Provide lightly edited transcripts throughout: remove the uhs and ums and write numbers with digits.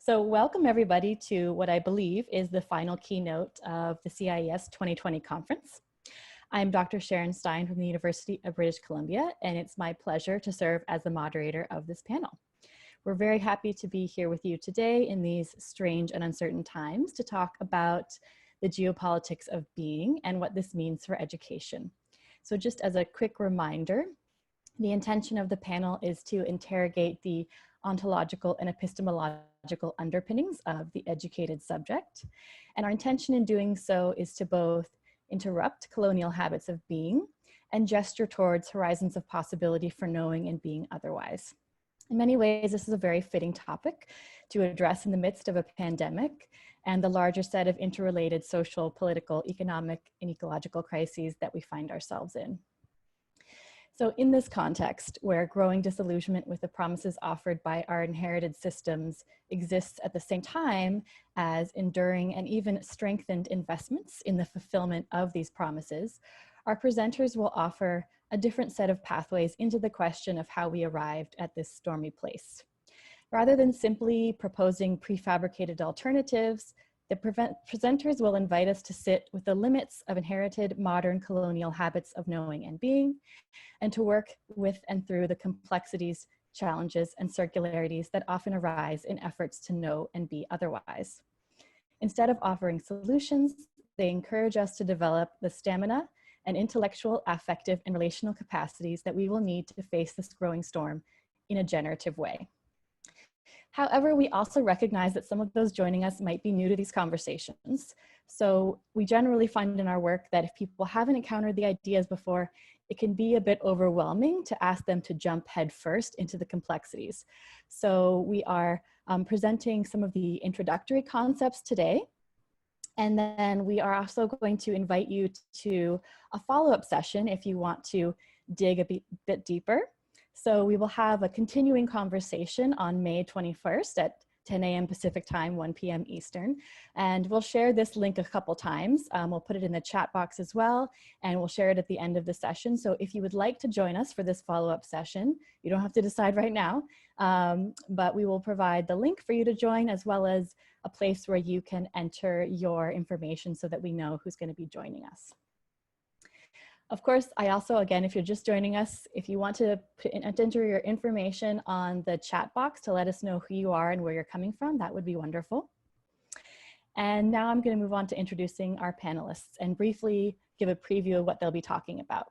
So welcome everybody to what I believe is the final keynote of the CIES 2020 conference. I'm Dr. Sharon Stein from the University of British Columbia, and it's my pleasure to serve as the moderator of this panel. We're very happy to be here with you today in these strange and uncertain times to talk about the geopolitics of being and what this means for education. So just as a quick reminder, the intention of the panel is to interrogate the ontological and epistemological underpinnings of the educated subject. And our intention in doing so is to both interrupt colonial habits of being and gesture towards horizons of possibility for knowing and being otherwise. In many ways, this is a very fitting topic to address in the midst of a pandemic and the larger set of interrelated social, political, economic, and ecological crises that we find ourselves in. So in this context, where growing disillusionment with the promises offered by our inherited systems exists at the same time as enduring and even strengthened investments in the fulfillment of these promises, our presenters will offer a different set of pathways into the question of how we arrived at this stormy place. Rather than simply proposing prefabricated alternatives, the presenters will invite us to sit with the limits of inherited modern colonial habits of knowing and being, and to work with and through the complexities, challenges, and circularities that often arise in efforts to know and be otherwise. Instead of offering solutions, they encourage us to develop the stamina and intellectual, affective, and relational capacities that we will need to face this growing storm in a generative way. However, we also recognize that some of those joining us might be new to these conversations. So we generally find in our work that if people haven't encountered the ideas before, it can be a bit overwhelming to ask them to jump headfirst into the complexities. So we are presenting some of the introductory concepts today. And then we are also going to invite you to a follow-up session if you want to dig a bit deeper. So we will have a continuing conversation on May 21st at 10 a.m. Pacific time, 1 p.m. Eastern. And we'll share this link a couple times. We'll put it in the chat box as well, and we'll share it at the end of the session. So if you would like to join us for this follow-up session, you don't have to decide right now, but we will provide the link for you to join, as well as a place where you can enter your information so that we know who's going to be joining us. Of course, I also, again, if you're just joining us, if you want to enter your information on the chat box to let us know who you are and where you're coming from, that would be wonderful. And now I'm going to move on to introducing our panelists and briefly give a preview of what they'll be talking about.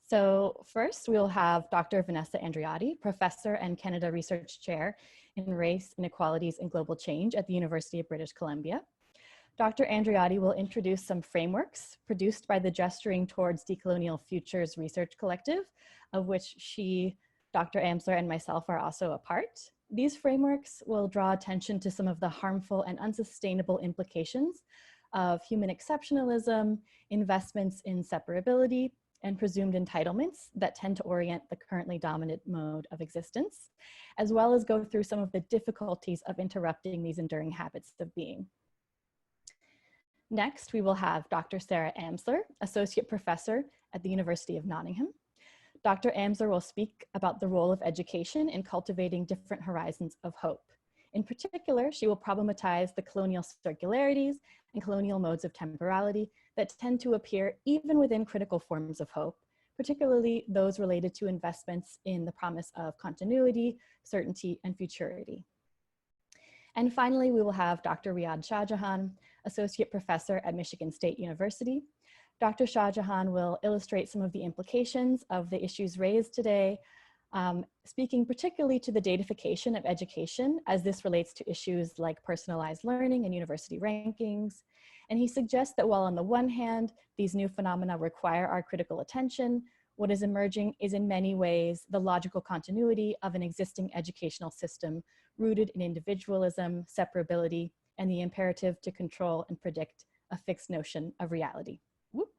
So first, we'll have Dr. Vanessa Andreotti, Professor and Canada Research Chair in Race, Inequalities, and Global Change at the University of British Columbia. Dr. Andreotti will introduce some frameworks produced by the Gesturing Towards Decolonial Futures Research Collective, of which she, Dr. Amsler, and myself are also a part. These frameworks will draw attention to some of the harmful and unsustainable implications of human exceptionalism, investments in separability, and presumed entitlements that tend to orient the currently dominant mode of existence, as well as go through some of the difficulties of interrupting these enduring habits of being. Next, we will have Dr. Sarah Amsler, Associate Professor at the University of Nottingham. Dr. Amsler will speak about the role of education in cultivating different horizons of hope. In particular, she will problematize the colonial circularities and colonial modes of temporality that tend to appear even within critical forms of hope, particularly those related to investments in the promise of continuity, certainty, and futurity. And finally, we will have Dr. Riyad Shahjahan, Associate Professor at Michigan State University. Dr. Shahjahan will illustrate some of the implications of the issues raised today, speaking particularly to the datafication of education as this relates to issues like personalized learning and university rankings. And he suggests that while on the one hand, these new phenomena require our critical attention, what is emerging is in many ways the logical continuity of an existing educational system rooted in individualism, separability, and the imperative to control and predict a fixed notion of reality. Whoop.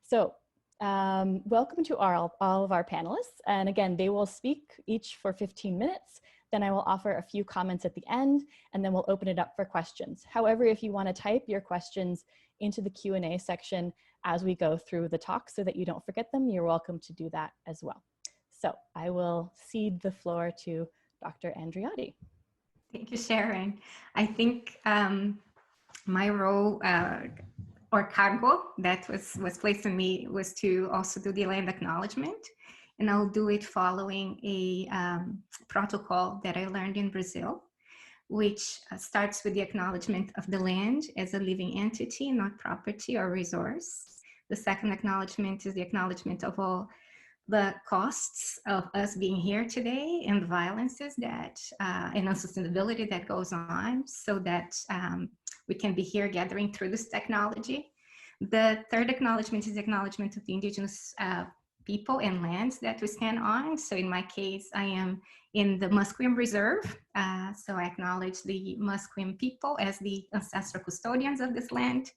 So welcome to all of our panelists. And again, they will speak each for 15 minutes. Then I will offer a few comments at the end, and then we'll open it up for questions. However, if you want to type your questions into the Q&A section as we go through the talk so that you don't forget them, you're welcome to do that as well. So I will cede the floor to Dr. Andreotti. Thank you, Sharon. I think my role or cargo that was placed on me was to also do the land acknowledgement. And I'll do it following a protocol that I learned in Brazil, which starts with the acknowledgement of the land as a living entity, not property or resource. The second acknowledgement is the acknowledgement of all the costs of us being here today and the violences that and unsustainability that goes on, so that we can be here gathering through this technology. The third acknowledgement is the acknowledgement of the indigenous people and lands that we stand on. So in my case, I am in the Musqueam Reserve. So I acknowledge the Musqueam people as the ancestral custodians of this land.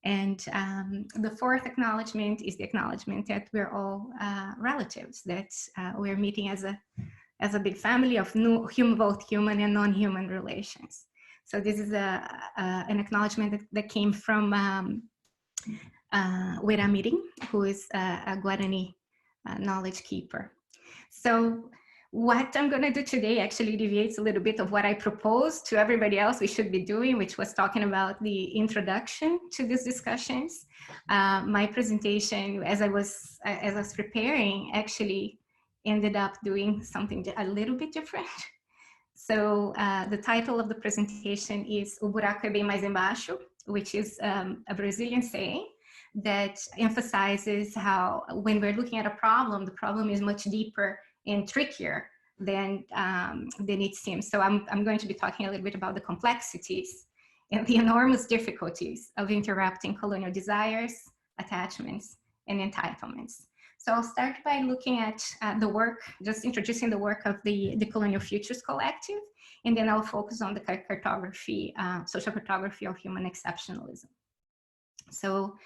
And the fourth acknowledgement is the acknowledgement that we're all relatives, that we're meeting as a big family of both human and non-human relations. So this is an acknowledgement that came from Wera Mirim, who is a Guarani knowledge keeper. So what I'm going to do today actually deviates a little bit of what I proposed to everybody else we should be doing, which was talking about the introduction to these discussions. My presentation, as I was preparing, actually ended up doing something a little bit different. So the title of the presentation is O Buraco é Bem Mais Embaixo, which is a Brazilian saying that emphasizes how when we're looking at a problem, the problem is much deeper and trickier than it seems. So I'm going to be talking a little bit about the complexities and the enormous difficulties of interrupting colonial desires, attachments, and entitlements. So I'll start by looking at the work, just introducing the work of the Colonial Futures Collective, and then I'll focus on the cartography, social cartography of human exceptionalism. So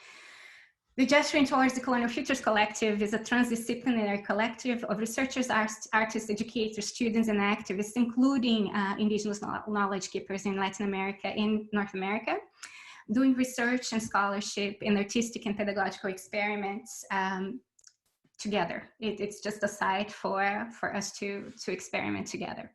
the Gesturing Towards the Colonial Futures Collective is a transdisciplinary collective of researchers, artists, educators, students, and activists, including indigenous knowledge keepers in Latin America and North America, doing research and scholarship and artistic and pedagogical experiments together. It's just a site for us to experiment together.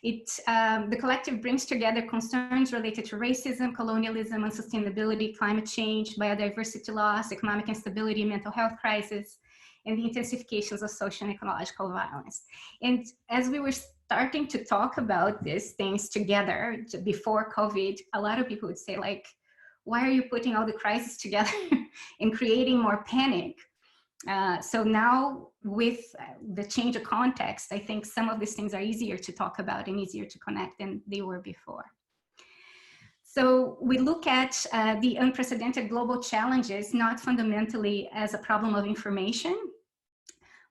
The collective brings together concerns related to racism, colonialism, unsustainability, climate change, biodiversity loss, economic instability, mental health crisis, and the intensifications of social and ecological violence. And as we were starting to talk about these things together before COVID, a lot of people would say, like, why are you putting all the crises together and creating more panic? So now with the change of context, I think some of these things are easier to talk about and easier to connect than they were before. So we look at the unprecedented global challenges, not fundamentally as a problem of information,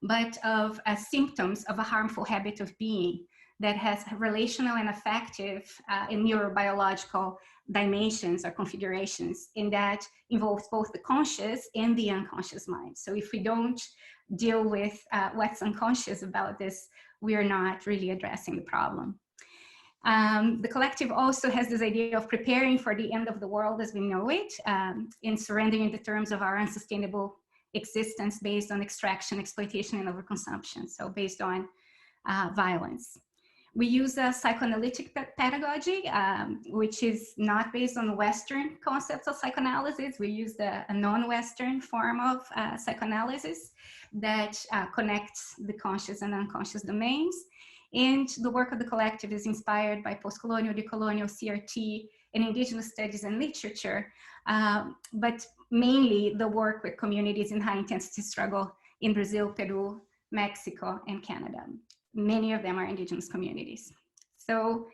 but of symptoms of a harmful habit of being that has relational and affective and neurobiological dimensions or configurations, and that involves both the conscious and the unconscious mind. So if we don't deal with what's unconscious about this, we are not really addressing the problem. The collective also has this idea of preparing for the end of the world as we know it, in surrendering the terms of our unsustainable existence based on extraction, exploitation, and overconsumption, so based on violence. We use a psychoanalytic pedagogy, which is not based on Western concepts of psychoanalysis. We use a non-Western form of psychoanalysis that connects the conscious and unconscious domains. And the work of the collective is inspired by post-colonial, decolonial, CRT, and indigenous studies and literature, but mainly the work with communities in high-intensity struggle in Brazil, Peru, Mexico, and Canada. Many of them are indigenous communities. So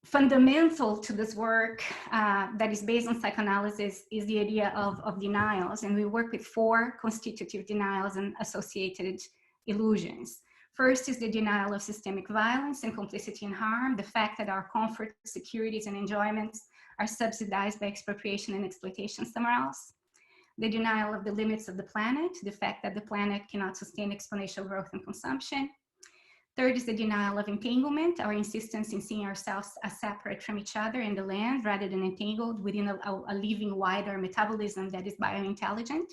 fundamental to this work that is based on psychoanalysis is the idea of denials. And we work with 4 constitutive denials and associated illusions. First is the denial of systemic violence and complicity in harm, the fact that our comfort, securities, and enjoyments are subsidized by expropriation and exploitation somewhere else. The denial of the limits of the planet, the fact that the planet cannot sustain exponential growth and consumption. Third is the denial of entanglement, our insistence in seeing ourselves as separate from each other and the land rather than entangled within a living wider metabolism that is biointelligent.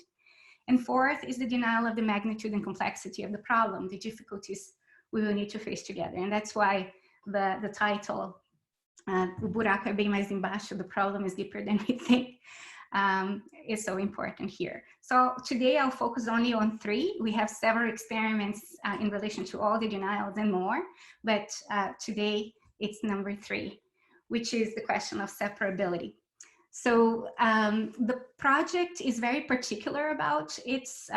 And fourth is the denial of the magnitude and complexity of the problem, the difficulties we will need to face together. And that's why the title, O buraco é bem mais embaixo, the problem is deeper than we think, is so important here. So today I'll focus only on 3. We have several experiments in relation to all the denials and more, but today it's number 3, which is the question of separability. So the project is very particular about its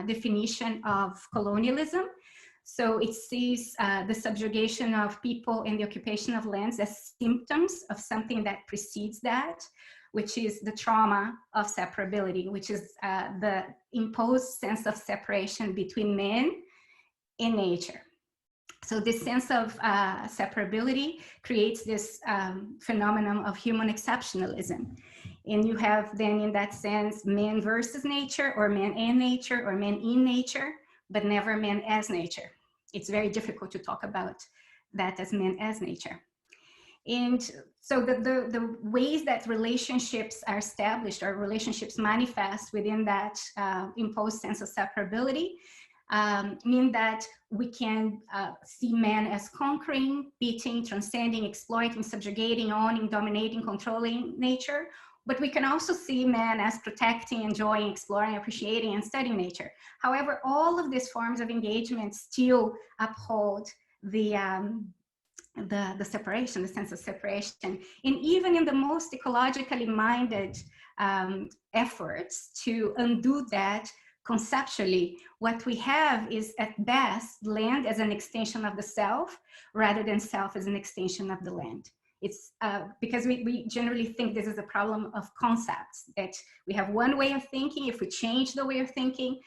definition of colonialism. So it sees the subjugation of people and the occupation of lands as symptoms of something that precedes that, which is the trauma of separability, which is the imposed sense of separation between man and nature. So this sense of separability creates this phenomenon of human exceptionalism. And you have then in that sense, man versus nature, or man and nature, or man in nature, but never man as nature. It's very difficult to talk about that as man as nature. And so the ways that relationships are established, or relationships manifest within that imposed sense of separability, mean that we can see man as conquering, beating, transcending, exploiting, subjugating, owning, dominating, controlling nature. But we can also see man as protecting, enjoying, exploring, appreciating, and studying nature. However, all of these forms of engagement still uphold the separation, the sense of separation. And even in the most ecologically minded efforts to undo that conceptually, what we have is at best land as an extension of the self rather than self as an extension of the land. It's because we generally think this is a problem of concepts, that we have one way of thinking. If we change the way of thinking,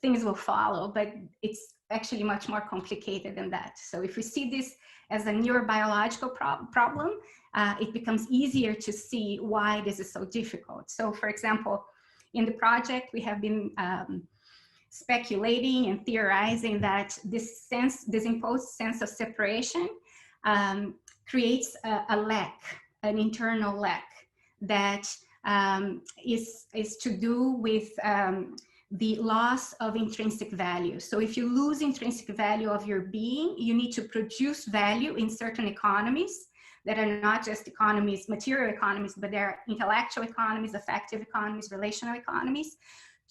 things will follow, but it's actually much more complicated than that. So if we see this as a neurobiological problem, it becomes easier to see why this is so difficult. So for example, in the project, we have been speculating and theorizing that this imposed sense of separation creates a lack, an internal lack that is to do with the loss of intrinsic value. So if you lose intrinsic value of your being, you need to produce value in certain economies that are not just economies, material economies, but they're intellectual economies, affective economies, relational economies,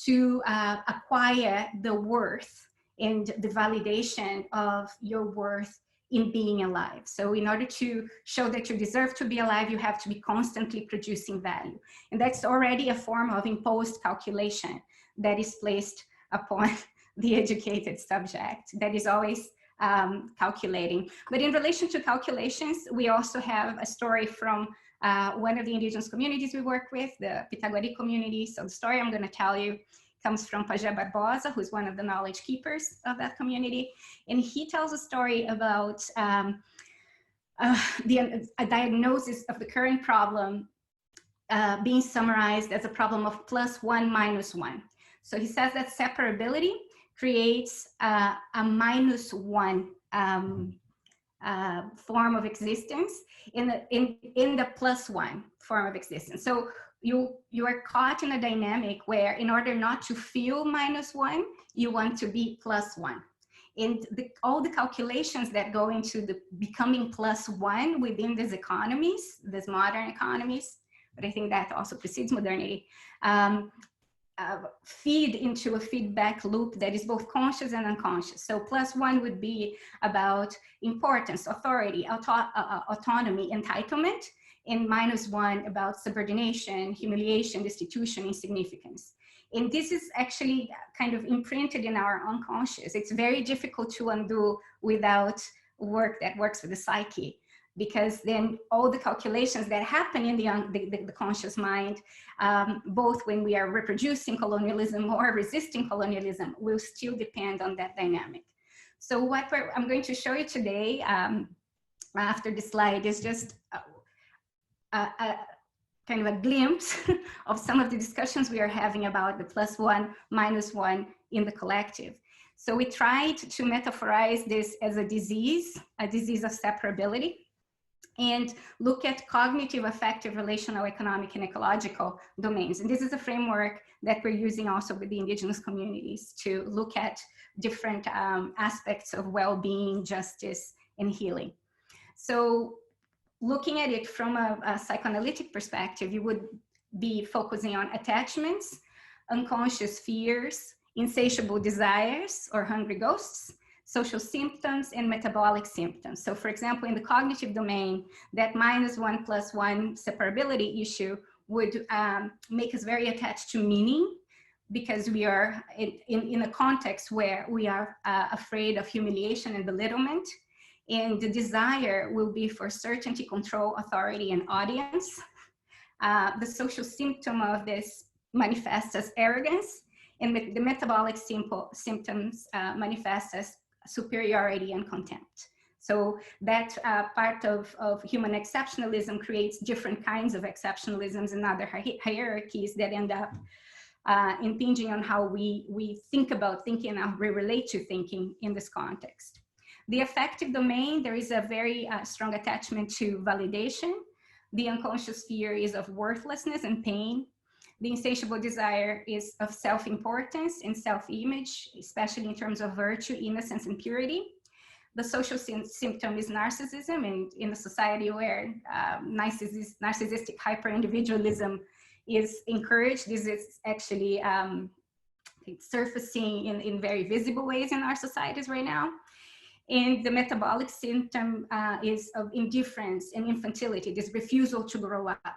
to acquire the worth and the validation of your worth in being alive. So in order to show that you deserve to be alive, you have to be constantly producing value. And that's already a form of imposed calculation that is placed upon the educated subject, that is always calculating. But in relation to calculations, we also have a story from one of the indigenous communities we work with, the Pitagori community. So the story I'm going to tell you comes from Pajé Barbosa, who's one of the knowledge keepers of that community. And he tells a story about a diagnosis of the current problem being summarized as a problem of +1 - 1. So he says that separability creates a -1 form of existence in the +1 form of existence. So you are caught in a dynamic where, in order not to feel -1, you want to be +1. And all the calculations that go into the becoming +1 within these economies, these modern economies, but I think that also precedes modernity, feed into a feedback loop that is both conscious and unconscious. So +1 would be about importance, authority, autonomy, entitlement, and -1 about subordination, humiliation, destitution, insignificance. And this is actually kind of imprinted in our unconscious. It's very difficult to undo without work that works with the psyche, because then all the calculations that happen in the conscious mind, both when we are reproducing colonialism or resisting colonialism, will still depend on that dynamic. So what I'm going to show you today, after this slide, is just kind of a glimpse of some of the discussions we are having about the +1 - 1 in the collective. So we tried to metaphorize this as a disease of separability. and look at cognitive, affective, relational, economic, and ecological domains. And this is a framework that we're using also with the indigenous communities to look at different aspects of well-being, justice, and healing. So looking at it from a psychoanalytic perspective, you would be focusing on attachments, unconscious fears, insatiable desires or hungry ghosts, social symptoms, and metabolic symptoms. So for example, in the cognitive domain, that -1+1 separability issue would make us very attached to meaning, because we are in a context where we are afraid of humiliation and belittlement. And the desire will be for certainty, control, authority, and audience. The social symptom of this manifests as arrogance, and the metabolic symptoms manifest as superiority and contempt. So that part of human exceptionalism creates different kinds of exceptionalisms and other hierarchies that end up impinging on how we think about thinking and how we relate to thinking in this context. The affective domain, there is a very strong attachment to validation. The unconscious fear is of worthlessness and pain. The insatiable desire is of self-importance and self-image, especially in terms of virtue, innocence, and purity. The social symptom is narcissism, and in a society where narcissistic hyper-individualism is encouraged, this is actually surfacing in very visible ways in our societies right now. And the metabolic symptom is of indifference and infantility, this refusal to grow up.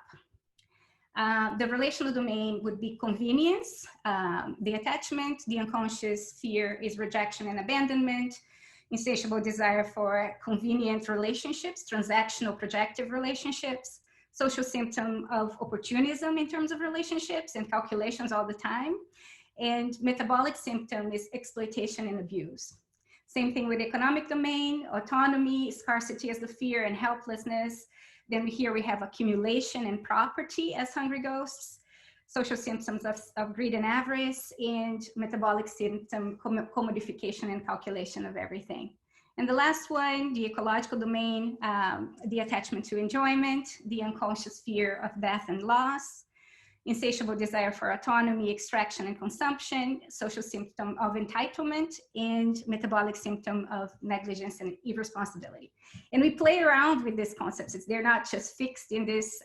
The relational domain would be convenience, the attachment. The unconscious fear is rejection and abandonment, insatiable desire for convenient relationships, transactional projective relationships, social symptom of opportunism in terms of relationships and calculations all the time. And metabolic symptom is exploitation and abuse. Same thing with economic domain, autonomy, scarcity as the fear, and helplessness. Then here we have accumulation and property as hungry ghosts, social symptoms of greed and avarice, and metabolic symptom, commodification and calculation of everything. And the last one, the ecological domain, the attachment to enjoyment, the unconscious fear of death and loss, insatiable desire for autonomy, extraction and consumption, social symptom of entitlement, and metabolic symptom of negligence and irresponsibility. And we play around with these concepts. They're not just fixed in this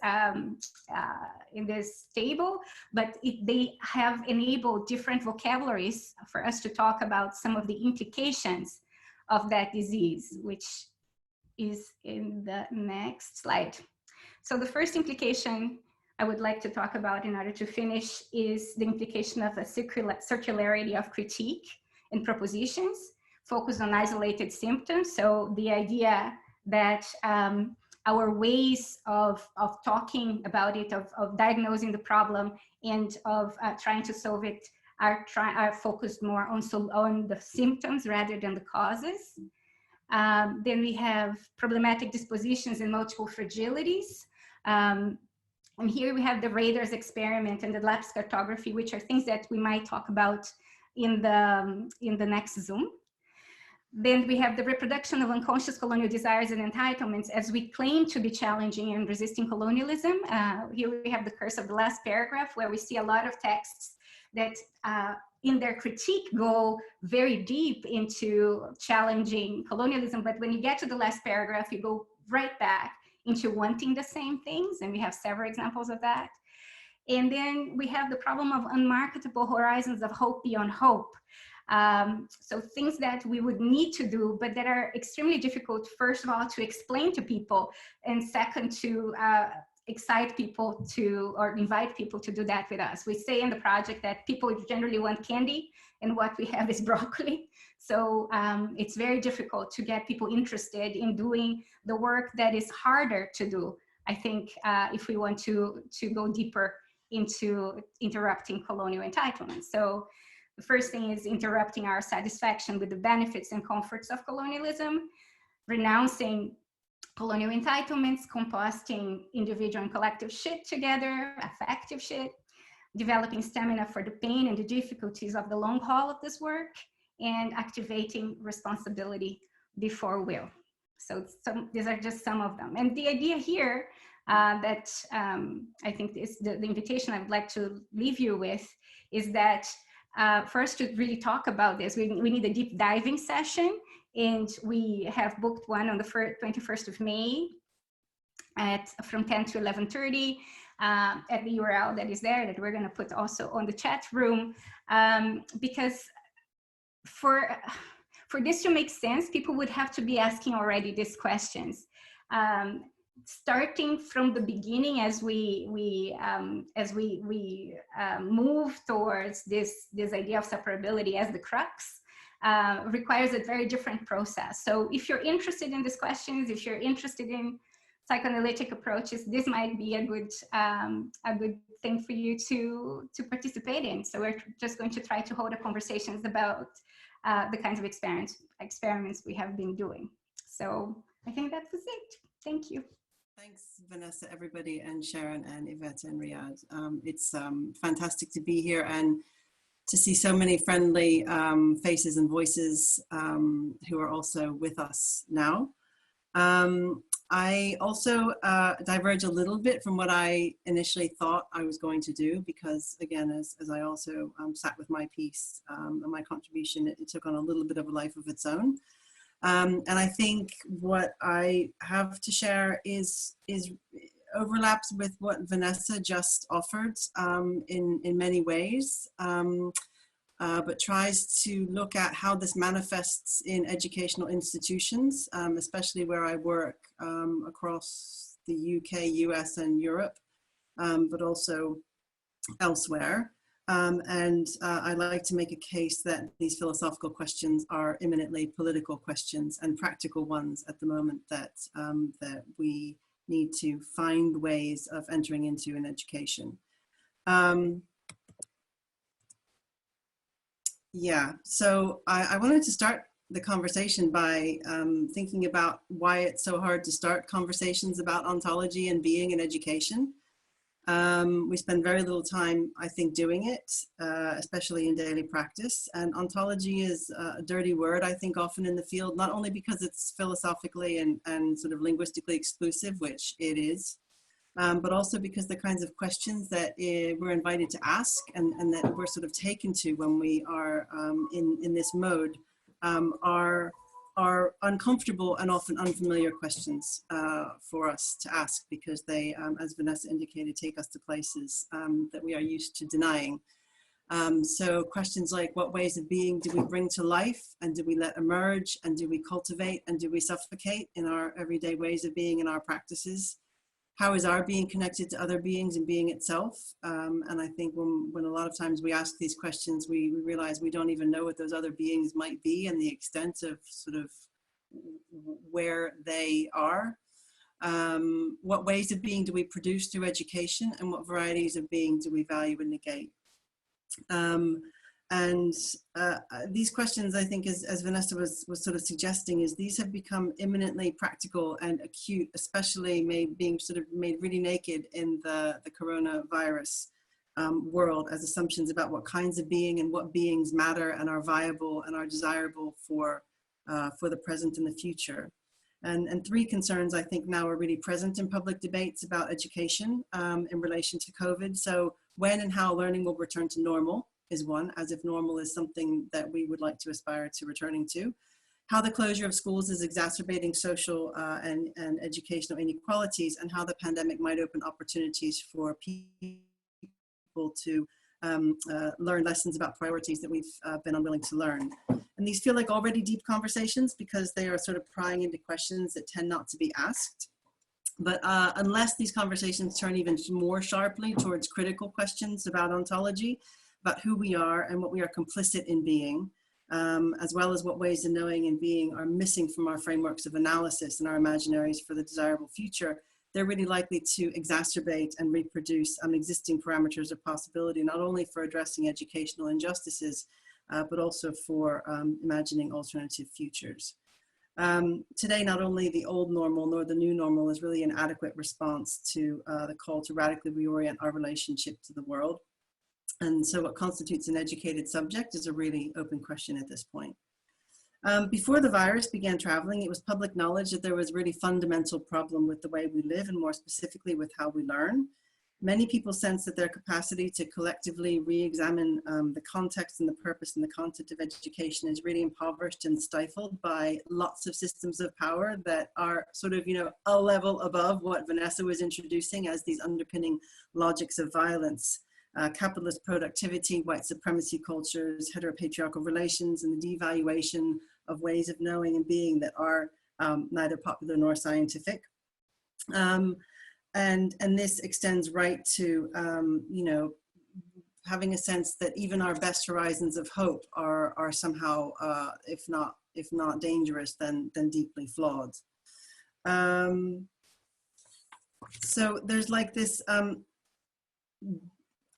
table, but they have enabled different vocabularies for us to talk about some of the implications of that disease, which is in the next slide. So the first implication I would like to talk about in order to finish is the implication of a circularity of critique and propositions focused on isolated symptoms. So the idea that our ways of talking about it, of diagnosing the problem and of trying to solve it are focused more on the symptoms rather than the causes. Then we have problematic dispositions and multiple fragilities. And here we have the Radar's experiment and the lapse cartography, which are things that we might talk about in the next Zoom. Then we have the reproduction of unconscious colonial desires and entitlements as we claim to be challenging and resisting colonialism. Here we have the curse of the last paragraph, where we see a lot of texts that in their critique go very deep into challenging colonialism. But when you get to the last paragraph, you go right back into wanting the same things, and we have several examples of that. And then we have the problem of unmarketable horizons of hope beyond hope. So things that we would need to do, but that are extremely difficult, first of all, to explain to people, and second, to excite people to, or invite people to do that with us. We say in the project that people generally want candy, and what we have is broccoli. So it's very difficult to get people interested in doing the work that is harder to do, I think, if we want to go deeper into interrupting colonial entitlement. So the first thing is interrupting our satisfaction with the benefits and comforts of colonialism, renouncing colonial entitlements, composting individual and collective shit together, affective shit, developing stamina for the pain and the difficulties of the long haul of this work, and activating responsibility before will. So these are just some of them. And the idea here that I think is the invitation I would like to leave you with is that for us to really talk about this, we need a deep diving session. And we have booked one on the 21st of May from 10 to 11:30 at the URL that is there, that we're going to put also on the chat room, because for this to make sense, people would have to be asking already these questions, starting from the beginning as we move towards this idea of separability as the crux. Requires a very different process. So if you're interested in these questions, if you're interested in psychoanalytic approaches, this might be a good thing for you to participate in. So we're just going to try to hold conversations about the kinds of experiments we have been doing. So I think that was it. Thank you. Thanks, Vanessa, everybody, and Sharon and Yvette and Riyad. It's fantastic to be here and to see so many friendly faces and voices who are also with us now. I also diverge a little bit from what I initially thought I was going to do, because again, as I also sat with my piece and my contribution, it took on a little bit of a life of its own. And I think what I have to share is overlaps with what Vanessa just offered in many ways, but tries to look at how this manifests in educational institutions, especially where I work across the UK, US, and Europe, but also elsewhere. I like to make a case that these philosophical questions are imminently political questions and practical ones at the moment that, that we need to find ways of entering into in education. Yeah, so I wanted to start the conversation by thinking about why it's so hard to start conversations about ontology and being in education. We spend very little time, I think, doing it, especially in daily practice. And ontology is a dirty word, I think, often in the field, not only because it's philosophically and sort of linguistically exclusive, which it is, but also because the kinds of questions that we're invited to ask and that we're sort of taken to when we are in this mode are uncomfortable and often unfamiliar questions for us to ask, because they, as Vanessa indicated, take us to places that we are used to denying. So questions like, what ways of being do we bring to life, and do we let emerge, and do we cultivate, and do we suffocate in our everyday ways of being in our practices? How is our being connected to other beings and being itself? And I think when a lot of times we ask these questions, we realize we don't even know what those other beings might be and the extent of sort of where they are. What ways of being do we produce through education, and what varieties of being do we value and negate? These questions, I think, as Vanessa was sort of suggesting, is these have become imminently practical and acute, especially being sort of made really naked in the coronavirus world, as assumptions about what kinds of being and what beings matter and are viable and are desirable for the present and the future. And three concerns, I think, now are really present in public debates about education in relation to COVID. So when and how learning will return to normal is one, as if normal is something that we would like to aspire to returning to. How the closure of schools is exacerbating social and educational inequalities, and how the pandemic might open opportunities for people to learn lessons about priorities that we've been unwilling to learn. And these feel like already deep conversations because they are sort of prying into questions that tend not to be asked. But unless these conversations turn even more sharply towards critical questions about ontology, about who we are and what we are complicit in being, as well as what ways of knowing and being are missing from our frameworks of analysis and our imaginaries for the desirable future, they're really likely to exacerbate and reproduce existing parameters of possibility, not only for addressing educational injustices, but also for imagining alternative futures. Today, not only the old normal nor the new normal is really an adequate response to the call to radically reorient our relationship to the world. And so what constitutes an educated subject is a really open question at this point. Before the virus began traveling, it was public knowledge that there was a really fundamental problem with the way we live, and more specifically with how we learn. Many people sense that their capacity to collectively re-examine the context and the purpose and the content of education is really impoverished and stifled by lots of systems of power that are sort of, a level above what Vanessa was introducing as these underpinning logics of violence. Capitalist productivity, white supremacy cultures, heteropatriarchal relations, and the devaluation of ways of knowing and being that are neither popular nor scientific. And this extends right to, having a sense that even our best horizons of hope are somehow, if not dangerous, then deeply flawed. So there's like this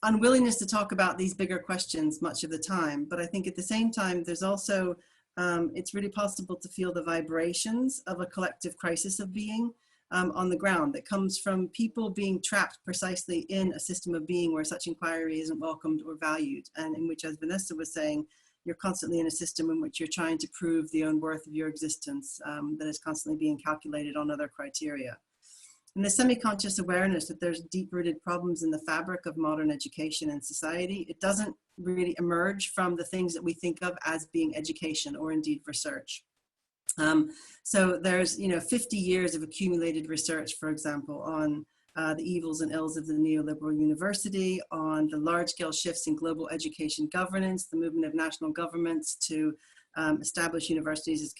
unwillingness to talk about these bigger questions much of the time, but I think at the same time, there's also, it's really possible to feel the vibrations of a collective crisis of being on the ground that comes from people being trapped precisely in a system of being where such inquiry isn't welcomed or valued, and in which, as Vanessa was saying, you're constantly in a system in which you're trying to prove the own worth of your existence that is constantly being calculated on other criteria. And the semi-conscious awareness that there's deep-rooted problems in the fabric of modern education and society, it doesn't really emerge from the things that we think of as being education or indeed research. So there's 50 years of accumulated research, for example, on the evils and ills of the neoliberal university, on the large-scale shifts in global education governance, the movement of national governments to establish universities as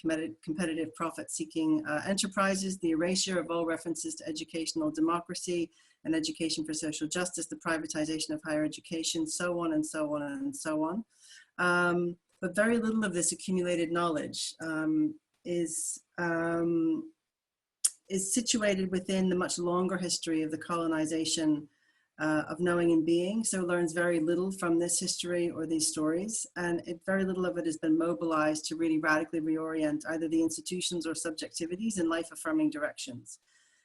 competitive profit-seeking enterprises, the erasure of all references to educational democracy and education for social justice, the privatization of higher education, so on and so on and so on. But very little of this accumulated knowledge is situated within the much longer history of the colonization of knowing and being, so learns very little from this history or these stories, and very little of it has been mobilized to really radically reorient either the institutions or subjectivities in life-affirming directions.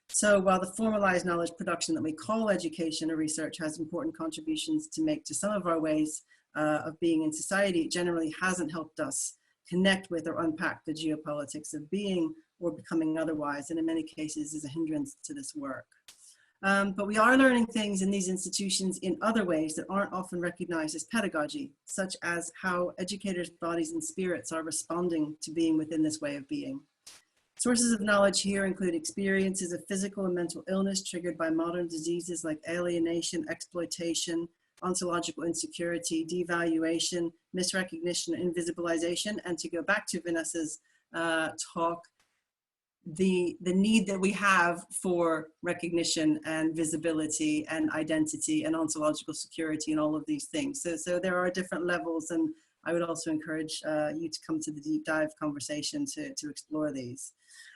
So while the formalized knowledge production that we call education or research has important contributions to make to some of our ways of being in society, it generally hasn't helped us connect with or unpack the geopolitics of being or becoming otherwise, and in many cases is a hindrance to this work. But we are learning things in these institutions in other ways that aren't often recognized as pedagogy, such as how educators' bodies and spirits are responding to being within this way of being. Sources of knowledge here include experiences of physical and mental illness triggered by modern diseases like alienation, exploitation, ontological insecurity, devaluation, misrecognition, invisibilization, and to go back to Vanessa's talk, the need that we have for recognition and visibility and identity and ontological security and all of these things. So there are different levels, and I would also encourage you to come to the deep dive conversation to explore these.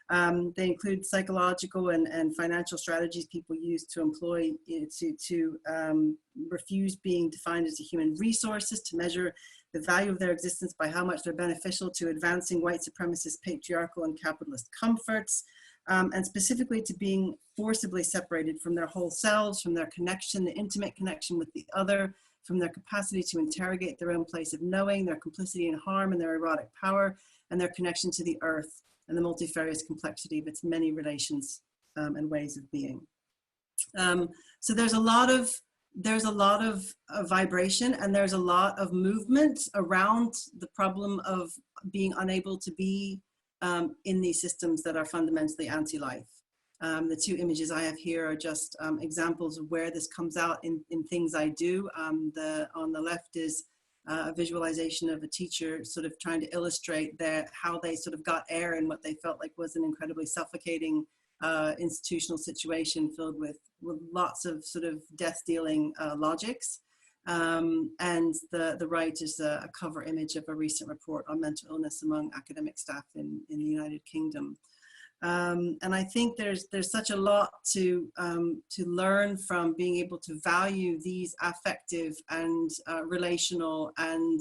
They include psychological and financial strategies people use to employ to refuse being defined as a human resources, to measure the value of their existence by how much they're beneficial to advancing white supremacist, patriarchal, and capitalist comforts, and specifically to being forcibly separated from their whole selves, from their connection, the intimate connection with the other, from their capacity to interrogate their own place of knowing, their complicity in harm and their erotic power, and their connection to the earth and the multifarious complexity of its many relations and ways of being. So there's a lot of vibration, and there's a lot of movement around the problem of being unable to be in these systems that are fundamentally anti-life. The two images I have here are just examples of where this comes out in things I do. On the left is a visualization of a teacher sort of trying to illustrate how they sort of got air in what they felt like was an incredibly suffocating institutional situation filled with lots of sort of death-dealing logics. And the right is a cover image of a recent report on mental illness among academic staff in the United Kingdom. And I think there's such a lot to learn from being able to value these affective and relational and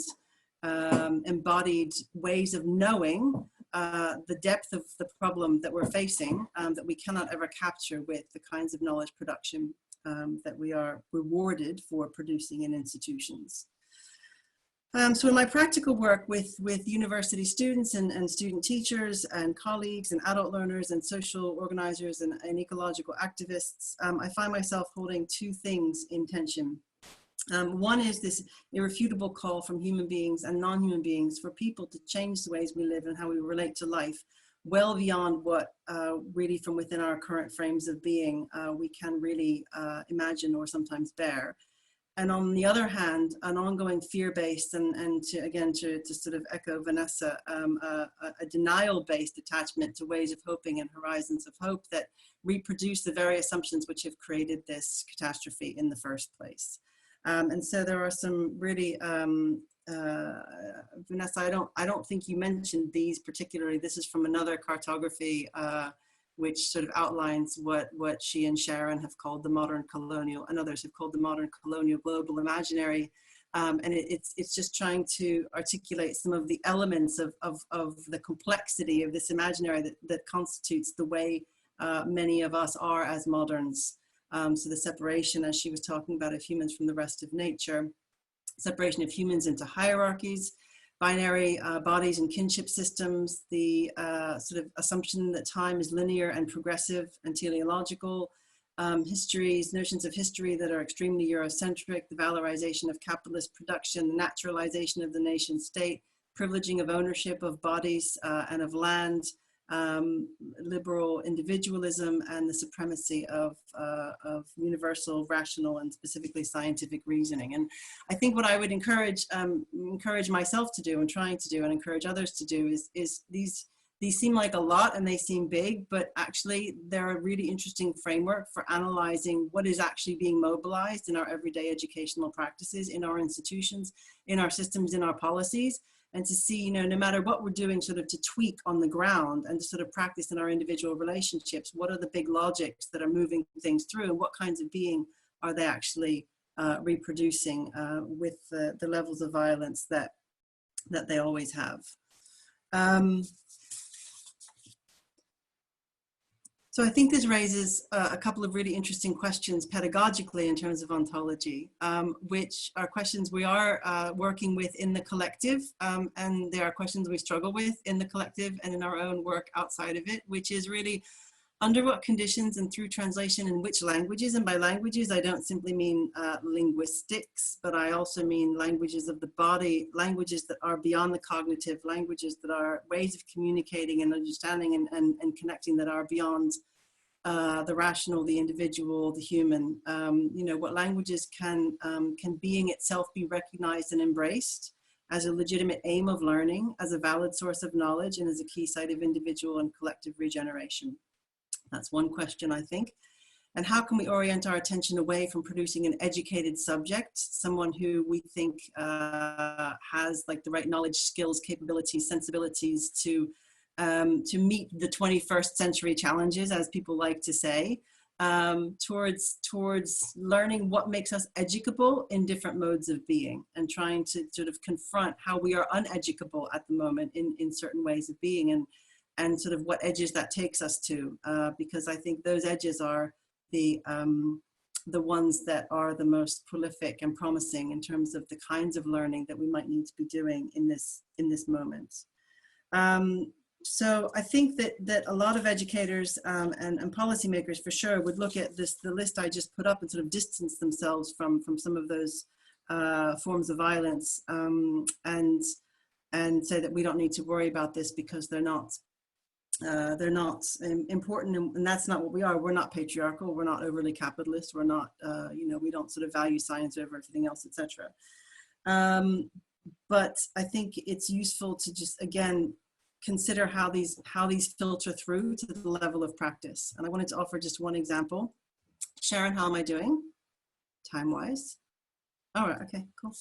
embodied ways of knowing the depth of the problem that we're facing, that we cannot ever capture with the kinds of knowledge production that we are rewarded for producing in institutions. So in my practical work with university students and student teachers and colleagues and adult learners and social organizers and ecological activists, I find myself holding two things in tension. One is this irrefutable call from human beings and non-human beings for people to change the ways we live and how we relate to life, well beyond what really from within our current frames of being we can really imagine or sometimes bear. And on the other hand, an ongoing fear-based and to sort of echo Vanessa, a denial-based attachment to ways of hoping and horizons of hope that reproduce the very assumptions which have created this catastrophe in the first place. And so there are some really, Vanessa, I don't think you mentioned these particularly. This is from another cartography which sort of outlines what she and Sharon have called the modern colonial, and others have called the modern colonial global imaginary. And it's just trying to articulate some of the elements of the complexity of this imaginary that constitutes the way many of us are as moderns. So the separation, as she was talking about, of humans from the rest of nature, separation of humans into hierarchies, binary bodies and kinship systems, the sort of assumption that time is linear and progressive and teleological, histories, notions of history that are extremely Eurocentric, the valorization of capitalist production, the naturalization of the nation state, privileging of ownership of bodies and of land, liberal individualism, and the supremacy of universal, rational, and specifically scientific reasoning. And I think what I would encourage myself to do and trying to do and encourage others to do is these seem like a lot and they seem big, but actually they're a really interesting framework for analyzing what is actually being mobilized in our everyday educational practices, in our institutions, in our systems, in our policies. And to see, you know, no matter what we're doing sort of to tweak on the ground and to sort of practice in our individual relationships, what are the big logics that are moving things through and what kinds of being are they actually reproducing with the levels of violence that they always have. So I think this raises a couple of really interesting questions pedagogically in terms of ontology, which are questions we are working with in the collective, and they are questions we struggle with in the collective and in our own work outside of it, which is really under what conditions and through translation in which languages. And by languages, I don't simply mean linguistics, but I also mean languages of the body, languages that are beyond the cognitive, languages that are ways of communicating and understanding and connecting that are beyond the rational, the individual, the human. You know, what languages can being itself be recognized and embraced as a legitimate aim of learning, as a valid source of knowledge, and as a key site of individual and collective regeneration? That's one question, I think. And how can we orient our attention away from producing an educated subject, someone who we think has like the right knowledge, skills, capabilities, sensibilities to meet the 21st century challenges, as people like to say, towards learning what makes us educable in different modes of being and trying to sort of confront how we are uneducable at the moment in certain ways of being and sort of what edges that takes us to, because I think those edges are the ones that are the most prolific and promising in terms of the kinds of learning that we might need to be doing in this moment. So I think that a lot of educators and policymakers for sure would look at the list I just put up and sort of distance themselves from some of those forms of violence and say that we don't need to worry about this because they're not important, and that's not what we are. We're not patriarchal, we're not overly capitalist, we're not, you know, we don't sort of value science over everything else, etc. But I think it's useful to just, again, consider how these filter through to the level of practice. And I wanted to offer just one example. Sharon, how am I doing, time-wise? All right, okay, cool.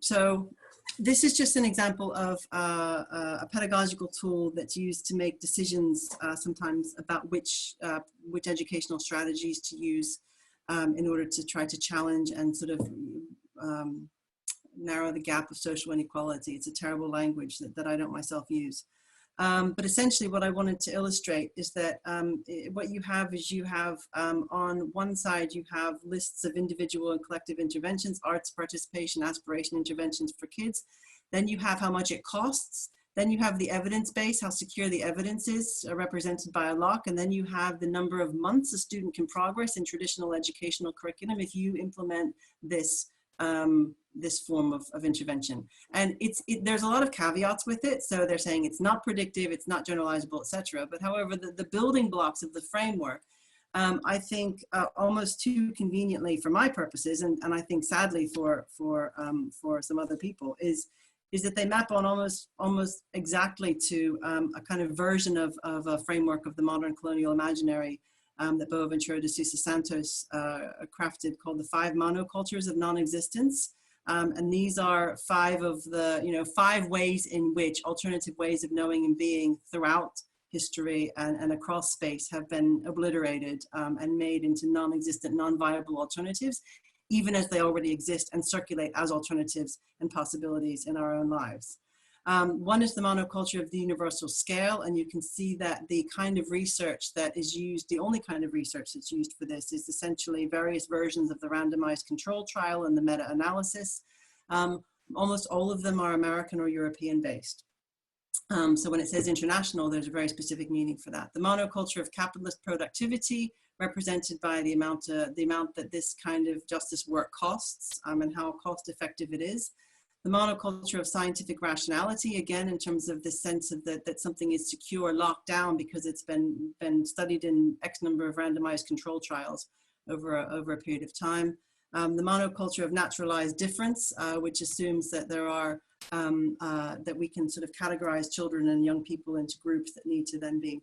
So this is just an example of a pedagogical tool that's used to make decisions sometimes about which educational strategies to use in order to try to challenge and sort of narrow the gap of social inequality. It's a terrible language that I don't myself use. But essentially what I wanted to illustrate is that what you have is you have on one side, you have lists of individual and collective interventions, arts, participation, aspiration interventions for kids. Then you have how much it costs. Then you have the evidence base, how secure the evidence is, represented by a lock. And then you have the number of months a student can progress in traditional educational curriculum if you implement this this form of intervention. And there's a lot of caveats with it. So they're saying it's not predictive, it's not generalizable, etc. But however, the building blocks of the framework, I think almost too conveniently for my purposes, and I think sadly for some other people, is that they map on almost exactly to a kind of version of a framework of the modern colonial imaginary that Boaventura de Sousa Santos crafted, called the 5 monocultures of non-existence. And these are 5 of the, 5 ways in which alternative ways of knowing and being throughout history and across space have been obliterated and made into non-existent, non-viable alternatives, even as they already exist and circulate as alternatives and possibilities in our own lives. One is the monoculture of the universal scale, and you can see that the kind of research that is used, the only kind of research that's used for this, is essentially various versions of the randomized control trial and the meta-analysis. Almost all of them are American or European based. So when it says international, there's a very specific meaning for that. The monoculture of capitalist productivity, represented by the amount that this kind of justice work costs and how cost effective it is. The monoculture of scientific rationality, again, in terms of the sense of that something is secure, locked down because it's been studied in X number of randomized control trials over a period of time. The monoculture of naturalized difference, which assumes that there are, that we can sort of categorize children and young people into groups that need to then be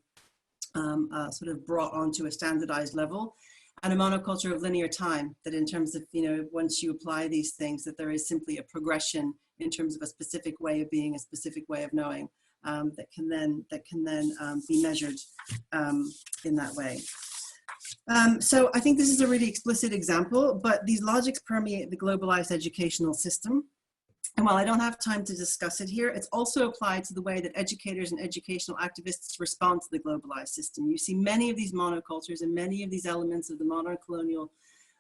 sort of brought onto a standardized level. And a monoculture of linear time, that in terms of, once you apply these things, that there is simply a progression in terms of a specific way of being, a specific way of knowing that can then be measured in that way. So I think this is a really explicit example, but these logics permeate the globalized educational system. And while I don't have time to discuss it here, it's also applied to the way that educators and educational activists respond to the globalized system. You see many of these monocultures and many of these elements of the modern colonial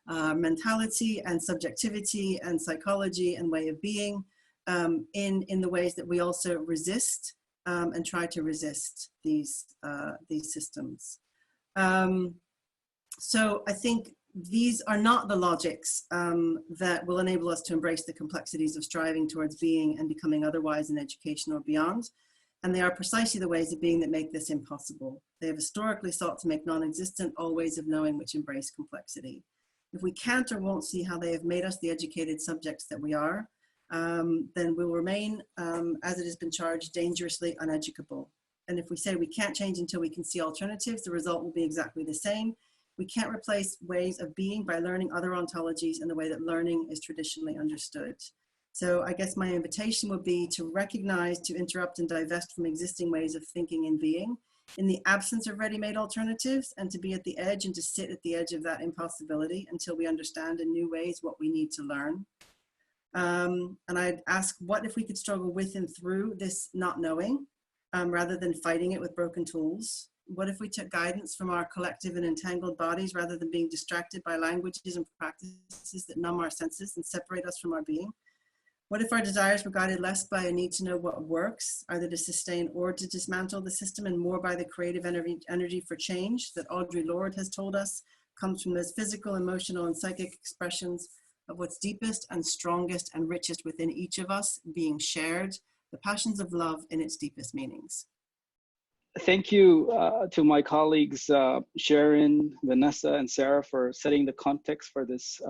mentality and subjectivity and psychology and way of being in the ways that we also resist and try to resist these systems. So I think these are not the logics that will enable us to embrace the complexities of striving towards being and becoming otherwise in education or beyond. And they are precisely the ways of being that make this impossible. They have historically sought to make non-existent all ways of knowing which embrace complexity. If we can't or won't see how they have made us the educated subjects that we are, then we'll remain, as it has been charged, dangerously uneducable. And if we say we can't change until we can see alternatives, the result will be exactly the same. We can't replace ways of being by learning other ontologies in the way that learning is traditionally understood. So I guess my invitation would be to recognize, to interrupt and divest from existing ways of thinking and being in the absence of ready-made alternatives, and to be at the edge and to sit at the edge of that impossibility until we understand in new ways what we need to learn. And I'd ask, what if we could struggle with and through this not knowing rather than fighting it with broken tools? What if we took guidance from our collective and entangled bodies rather than being distracted by languages and practices that numb our senses and separate us from our being? What if our desires were guided less by a need to know what works, either to sustain or to dismantle the system, and more by the creative energy for change that Audre Lorde has told us comes from those physical, emotional, and psychic expressions of what's deepest and strongest and richest within each of us being shared, the passions of love in its deepest meanings? Thank you to my colleagues, Sharon, Vanessa, and Sarah, for setting the context for this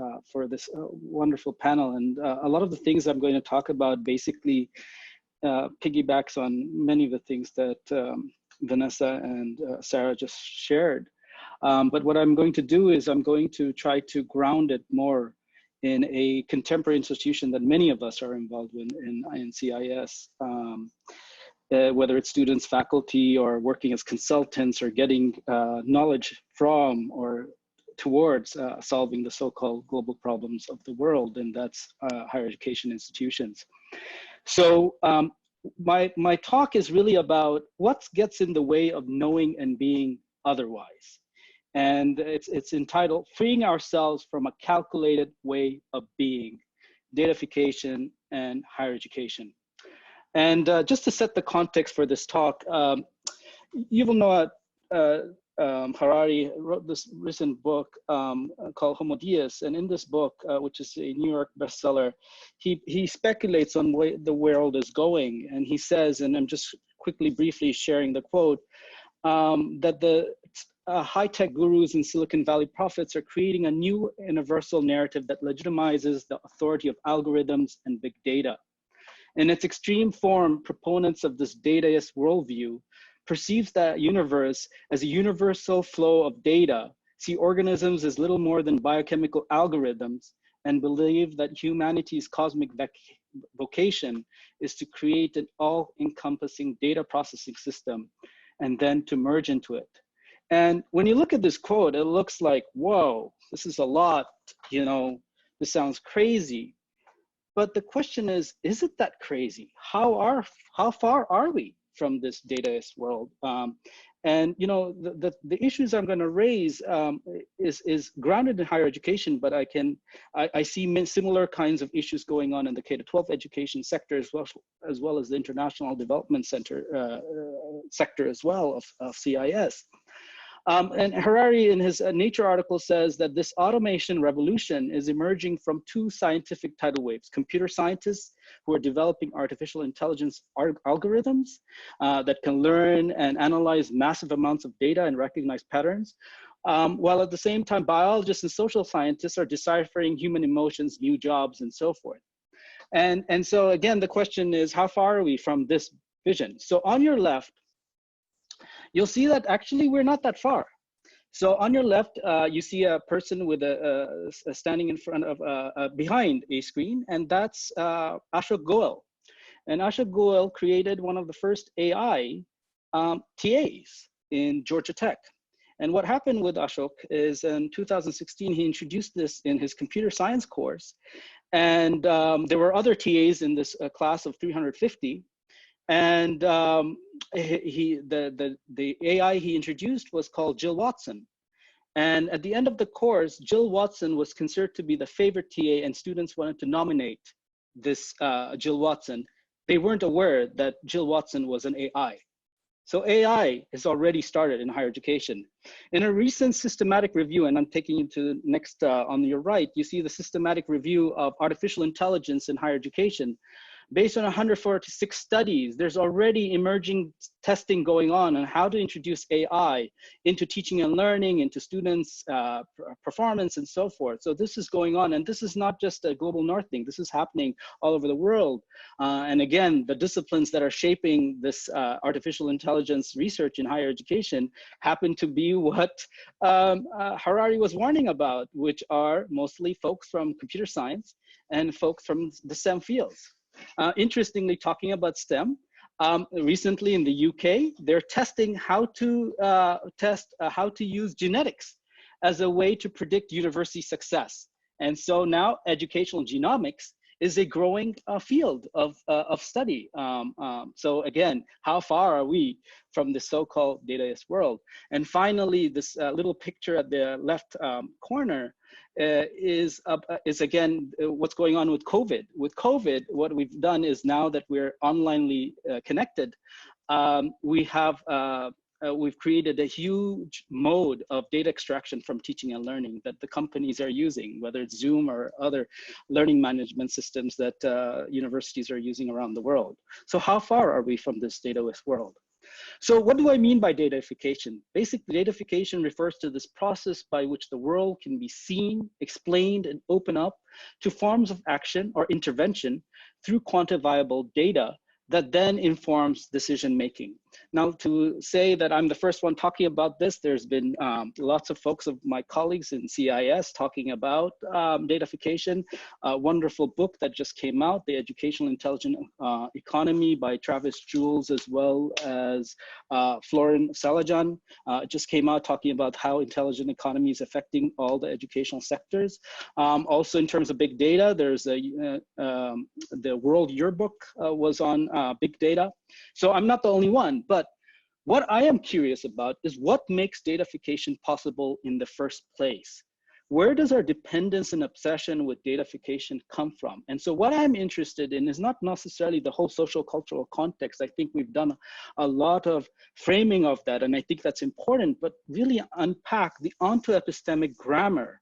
wonderful panel. And a lot of the things I'm going to talk about basically piggybacks on many of the things that Vanessa and Sarah just shared. But what I'm going to do is I'm going to try to ground it more in a contemporary institution that many of us are involved in CIES. Whether it's students, faculty, or working as consultants, or getting knowledge from or towards solving the so-called global problems of the world, and that's higher education institutions. So my talk is really about what gets in the way of knowing and being otherwise. And it's entitled Freeing Ourselves from a Calculated Way of Being, Datafication and Higher Education. And just to set the context for this talk, Yuval Noah Harari wrote this recent book called Homo Deus, and in this book, which is a New York bestseller, he speculates on where the world is going, and he says, and I'm just briefly sharing the quote, that the high-tech gurus and Silicon Valley prophets are creating a new universal narrative that legitimizes the authority of algorithms and big data. In its extreme form, proponents of this dataist worldview perceives the universe as a universal flow of data, see organisms as little more than biochemical algorithms, and believe that humanity's cosmic vocation is to create an all-encompassing data processing system and then to merge into it. And when you look at this quote, it looks like, whoa, this is a lot, this sounds crazy. But the question is it that crazy? How far are we from this dataist world? And the issues I'm going to raise is grounded in higher education, but I see similar kinds of issues going on in the K-12 education sector as well as the international development center sector as well of CIS. And Harari in his Nature article says that this automation revolution is emerging from two scientific tidal waves: computer scientists who are developing artificial intelligence algorithms that can learn and analyze massive amounts of data and recognize patterns, while at the same time biologists and social scientists are deciphering human emotions, new jobs, and so forth. And so again, the question is, how far are we from this vision? So on your left, you'll see that actually we're not that far. So on your left, you see a person with standing in front of, behind a screen, and that's Ashok Goel. And Ashok Goel created one of the first AI TAs in Georgia Tech. And what happened with Ashok is in 2016, he introduced this in his computer science course. And there were other TAs in this class of 350. And the AI he introduced was called Jill Watson. And at the end of the course, Jill Watson was considered to be the favorite TA, and students wanted to nominate this Jill Watson. They weren't aware that Jill Watson was an AI. So AI has already started in higher education. In a recent systematic review, and I'm taking you to next on your right, you see the systematic review of artificial intelligence in higher education. Based on 146 studies, there's already emerging testing going on how to introduce AI into teaching and learning, into students' performance and so forth. So this is going on, and this is not just a global north thing. This is happening all over the world. And again, the disciplines that are shaping this artificial intelligence research in higher education happen to be what Harari was warning about, which are mostly folks from computer science and folks from the STEM fields. Interestingly, talking about STEM, recently in the UK, they're testing how to use genetics as a way to predict university success. And so now educational genomics is a growing field of study. So again, how far are we from the so-called dataist world? And finally, this little picture at the left corner is again what's going on with COVID. With COVID, what we've done is now that we're onlinely connected, we've created a huge mode of data extraction from teaching and learning that the companies are using, whether it's Zoom or other learning management systems that universities are using around the world. So how far are we from this dataist world? So what do I mean by datafication? Basically, datafication refers to this process by which the world can be seen, explained, and open up to forms of action or intervention through quantifiable data that then informs decision making. Now, to say that I'm the first one talking about this, there's been lots of folks of my colleagues in CIS talking about datafication. A wonderful book that just came out, The Educational Intelligent Economy by Travis Jules, as well as Florin Shahjahan, just came out talking about how intelligent economy is affecting all the educational sectors. Also, in terms of big data, there's the World Yearbook was on big data. So I'm not the only one, but what I am curious about is what makes datafication possible in the first place? Where does our dependence and obsession with datafication come from? And so what I'm interested in is not necessarily the whole social cultural context. I think we've done a lot of framing of that, and I think that's important, but really unpack the onto-epistemic grammar,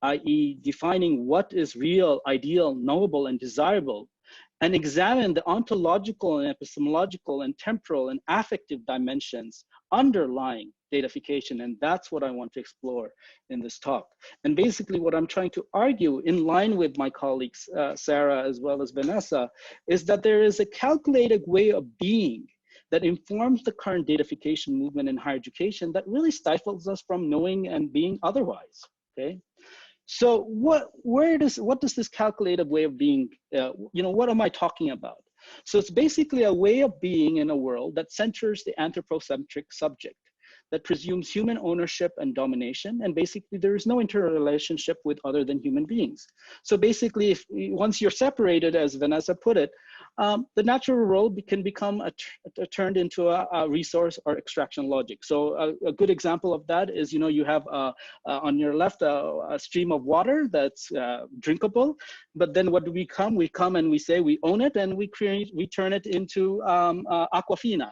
i.e. defining what is real, ideal, knowable, and desirable, and examine the ontological and epistemological and temporal and affective dimensions underlying datafication. And that's what I want to explore in this talk. And basically what I'm trying to argue, in line with my colleagues, Sarah as well as Vanessa, is that there is a calculated way of being that informs the current datafication movement in higher education that really stifles us from knowing and being otherwise, okay? So what does this calculated way of being, what am I talking about? So it's basically a way of being in a world that centers the anthropocentric subject, that presumes human ownership and domination, and basically there is no interrelationship with other than human beings. So basically, once you're separated, as Vanessa put it, the natural world can become turned into a resource or extraction logic. So a good example of that is, you have on your left a stream of water that's drinkable, but then what do we come? We come and we say we own it, and we turn it into aquafina,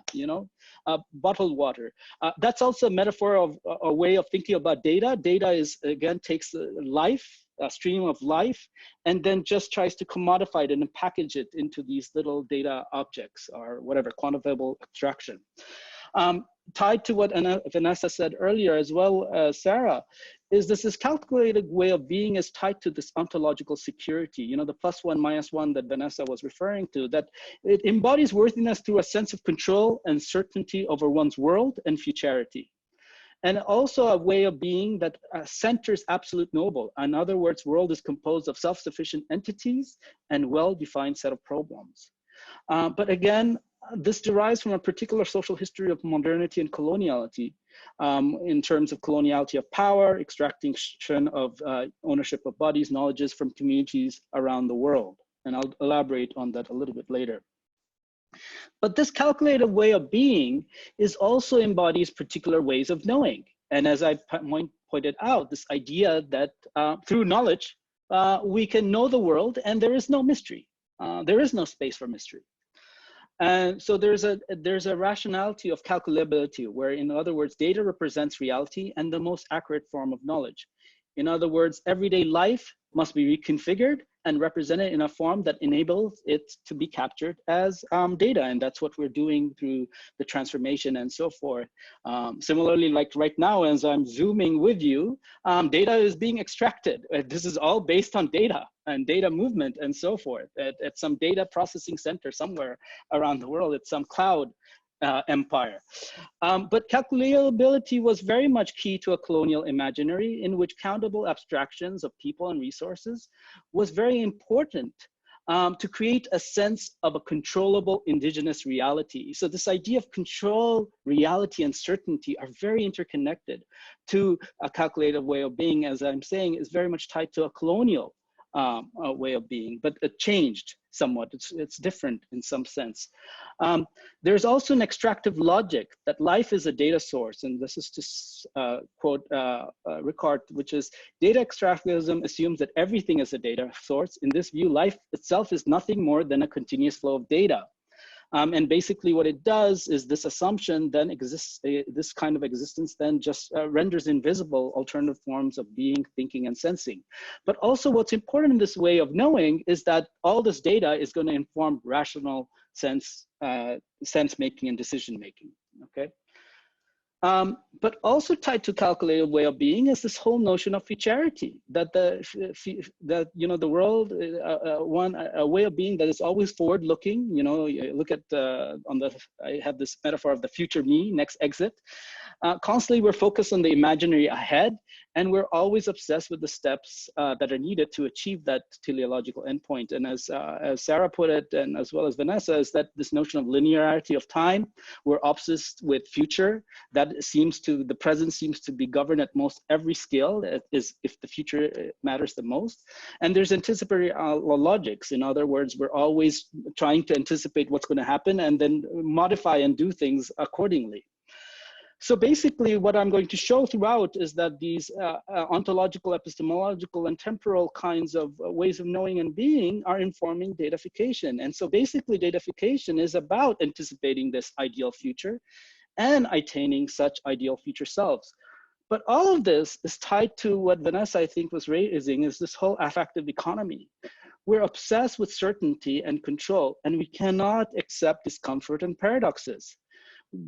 bottled water. That's also a metaphor of a way of thinking about data. Data is, again, takes life, a stream of life, and then just tries to commodify it and package it into these little data objects or whatever, quantifiable abstraction. Tied to what Vanessa said earlier, as well as Sarah, is this calculated way of being is tied to this ontological security, the +1, -1 that Vanessa was referring to, that it embodies worthiness through a sense of control and certainty over one's world and futurity. And also a way of being that centers absolute knowable. In other words, world is composed of self-sufficient entities and well-defined set of problems. But again, this derives from a particular social history of modernity and coloniality, in terms of coloniality of power, extraction of ownership of bodies, knowledges from communities around the world. And I'll elaborate on that a little bit later. But this calculated way of being also embodies particular ways of knowing. And as I pointed out, this idea that through knowledge, we can know the world and there is no mystery. There is no space for mystery. And so there's a rationality of calculability, where, in other words, data represents reality and the most accurate form of knowledge. In other words, everyday life must be reconfigured and represented in a form that enables it to be captured as data. And that's what we're doing through the transformation and so forth. Similarly, like right now, as I'm Zooming with you, data is being extracted. This is all based on data and data movement and so forth at some data processing center somewhere around the world, at some cloud empire. But calculability was very much key to a colonial imaginary in which countable abstractions of people and resources was very important to create a sense of a controllable indigenous reality. So this idea of control, reality, and certainty are very interconnected to a calculated way of being, as I'm saying, is very much tied to a colonial way of being, but it changed somewhat. It's different in some sense. There's also an extractive logic that life is a data source, and this is to quote Ricard, which is, data extractivism assumes that everything is a data source. In this view, life itself is nothing more than a continuous flow of data. And basically what it does is this assumption then exists, this kind of existence then just renders invisible alternative forms of being, thinking, and sensing. But also what's important in this way of knowing is that all this data is going to inform rational sense making and decision making, okay? But also tied to calculated way of being is this whole notion of futurity, that the world, a way of being that is always forward looking. You know, you look at I have this metaphor of the future me, next exit. Constantly we're focused on the imaginary ahead, and we're always obsessed with the steps that are needed to achieve that teleological endpoint. And as Sarah put it, and as well as Vanessa, is that this notion of linearity of time, we're obsessed with future, that the present seems to be governed at most every scale, is if the future matters the most. And there's anticipatory logics. In other words, we're always trying to anticipate what's going to happen and then modify and do things accordingly. So basically what I'm going to show throughout is that these ontological, epistemological, and temporal kinds of ways of knowing and being are informing datafication. And so basically datafication is about anticipating this ideal future and attaining such ideal future selves. But all of this is tied to what Vanessa, I think, was raising, is this whole affective economy. We're obsessed with certainty and control, and we cannot accept discomfort and paradoxes.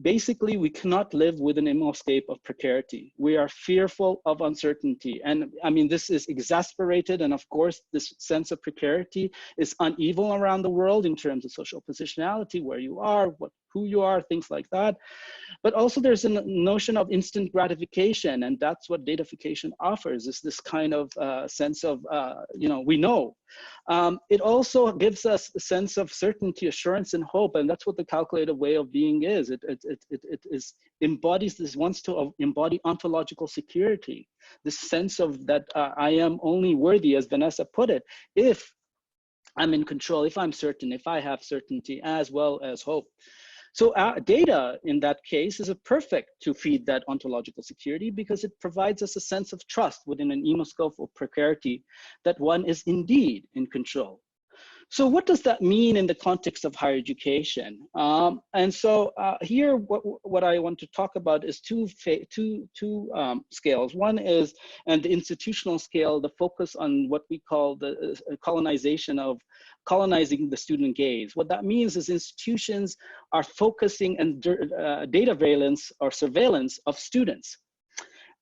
Basically, we cannot live with an imoscape of precarity. We are fearful of uncertainty. And I mean, this is exasperated. And of course, this sense of precarity is uneven around the world in terms of social positionality, where you are, who you are, things like that. But also there's a notion of instant gratification. And that's what datafication offers, is this kind of sense of, we know. It also gives us a sense of certainty, assurance, and hope. And that's what the calculated way of being is. It wants to embody ontological security, this sense of that I am only worthy, as Vanessa put it, if I'm in control, if I'm certain, if I have certainty as well as hope. So data in that case is perfect to feed that ontological security, because it provides us a sense of trust within an emoscope of precarity that one is indeed in control. So what does that mean in the context of higher education? And so here, what I want to talk about is two scales. One is, and the institutional scale, the focus on what we call the colonizing the student gaze. What that means is institutions are focusing on data surveillance or surveillance of students.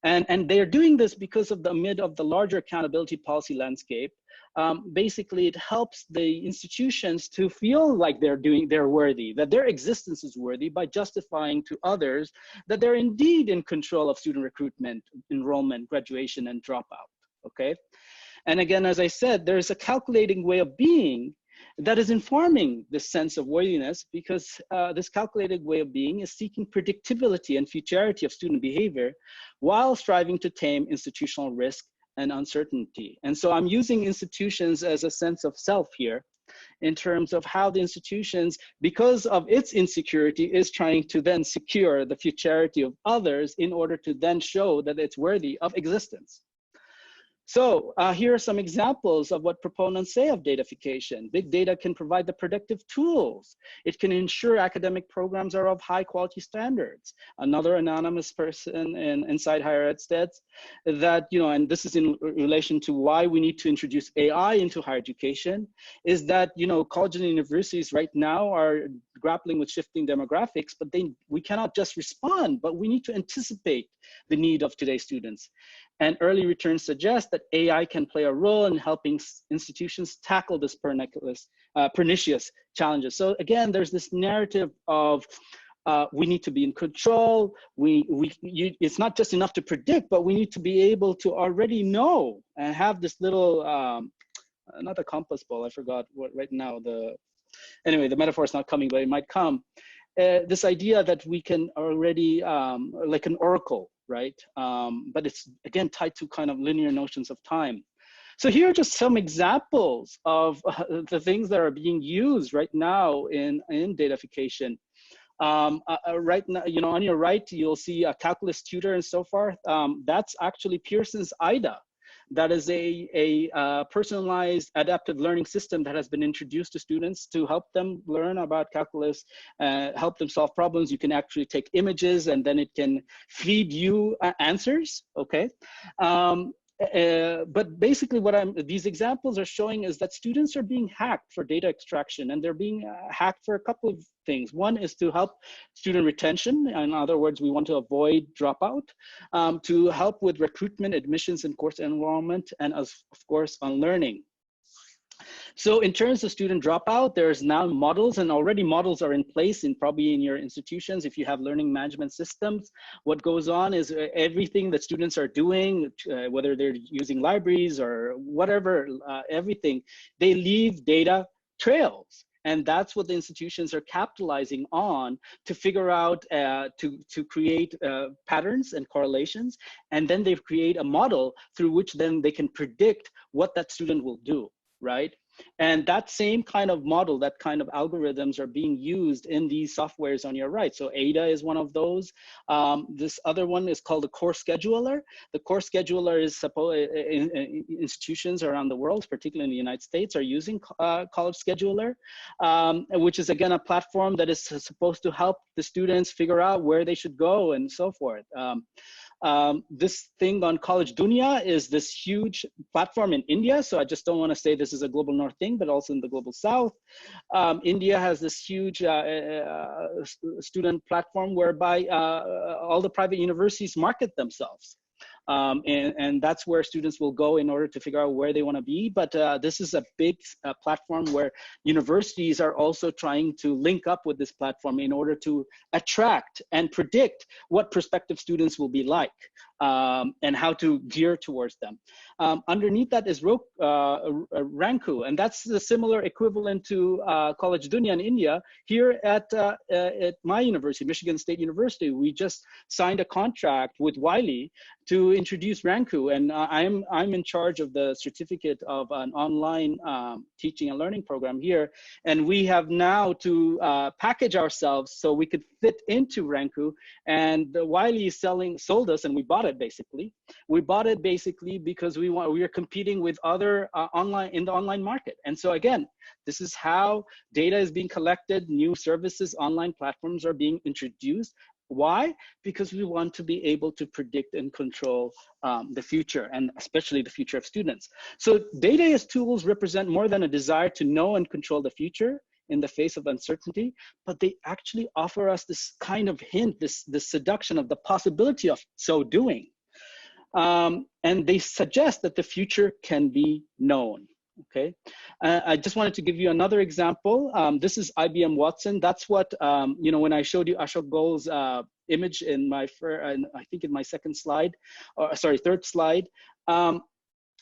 And they're doing this because of the amid of the larger accountability policy landscape. Basically, it helps the institutions to feel like they're worthy, that their existence is worthy, by justifying to others that they're indeed in control of student recruitment, enrollment, graduation, and dropout, okay? And again, as I said, there's a calculating way of being that is informing this sense of worthiness, because this calculated way of being is seeking predictability and futurity of student behavior while striving to tame institutional risk and uncertainty. And so I'm using institutions as a sense of self here, in terms of how the institutions, because of its insecurity, is trying to then secure the futurity of others in order to then show that it's worthy of existence. So here are some examples of what proponents say of datafication. Big data can provide the predictive tools. It can ensure academic programs are of high quality standards. Another anonymous person inside higher ed states that, and this is in relation to why we need to introduce AI into higher education, is that, colleges and universities right now are grappling with shifting demographics, but we cannot just respond, but we need to anticipate the need of today's students. And early returns suggest that AI can play a role in helping institutions tackle this pernicious challenges. So again, there's this narrative of we need to be in control. It's not just enough to predict, but we need to be able to already know and have this little, not a compass ball, I forgot what right now, anyway, the metaphor is not coming, but it might come. This idea that we can already, like an oracle, right? But it's, again, tied to kind of linear notions of time. So here are just some examples of the things that are being used right now in datafication. Right now, on your right, you'll see a calculus tutor and so forth. That's actually Pearson's IDA. That is a personalized adaptive learning system that has been introduced to students to help them learn about calculus, help them solve problems. You can actually take images and then it can feed you answers, okay? but basically what these examples are showing is that students are being hacked for data extraction, and they're being hacked for a couple of things. One is to help student retention. In other words, we want to avoid dropout, to help with recruitment, admissions, and course enrollment, and of course on learning. So in terms of student dropout, there's now models, and already models are in place probably in your institutions. If you have learning management systems, what goes on is everything that students are doing, whether they're using libraries or whatever, everything, they leave data trails. And that's what the institutions are capitalizing on to figure out, to create patterns and correlations. And then they create a model through which then they can predict what that student will do, right? And that same kind of model, that kind of algorithms are being used in these softwares on your right. So ADA is one of those. This other one is called the course scheduler. The course scheduler is institutions around the world, particularly in the United States, are using College Scheduler, which is again a platform that is supposed to help the students figure out where they should go and so forth. This thing on College Dunia is this huge platform in India. So I just don't want to say this is a global north thing, but also in the global south. India has this huge student platform whereby all the private universities market themselves. And that's where students will go in order to figure out where they want to be. But this is a big platform where universities are also trying to link up with this platform in order to attract and predict what prospective students will be like, and how to gear towards them. Underneath that is Ranku, and that's the similar equivalent to College Dunia in India. Here at my university, Michigan State University, we just signed a contract with Wiley to introduce Ranku, and I'm in charge of the certificate of an online teaching and learning program here, and we have now to package ourselves so we could fit into Ranku, and Wiley sold us, and we bought it basically. We bought it basically because we are competing with other in the online market, and so again, this is how data is being collected. New services, online platforms are being introduced. Why? Because we want to be able to predict and control the future, and especially the future of students. So data as tools represent more than a desire to know and control the future in the face of uncertainty, but they actually offer us this kind of hint, this seduction of the possibility of so doing. And they suggest that the future can be known. Okay, I just wanted to give you another example. This is IBM Watson. That's what, you know, when I showed you Ashok Ghol's image in my, I think in my third slide,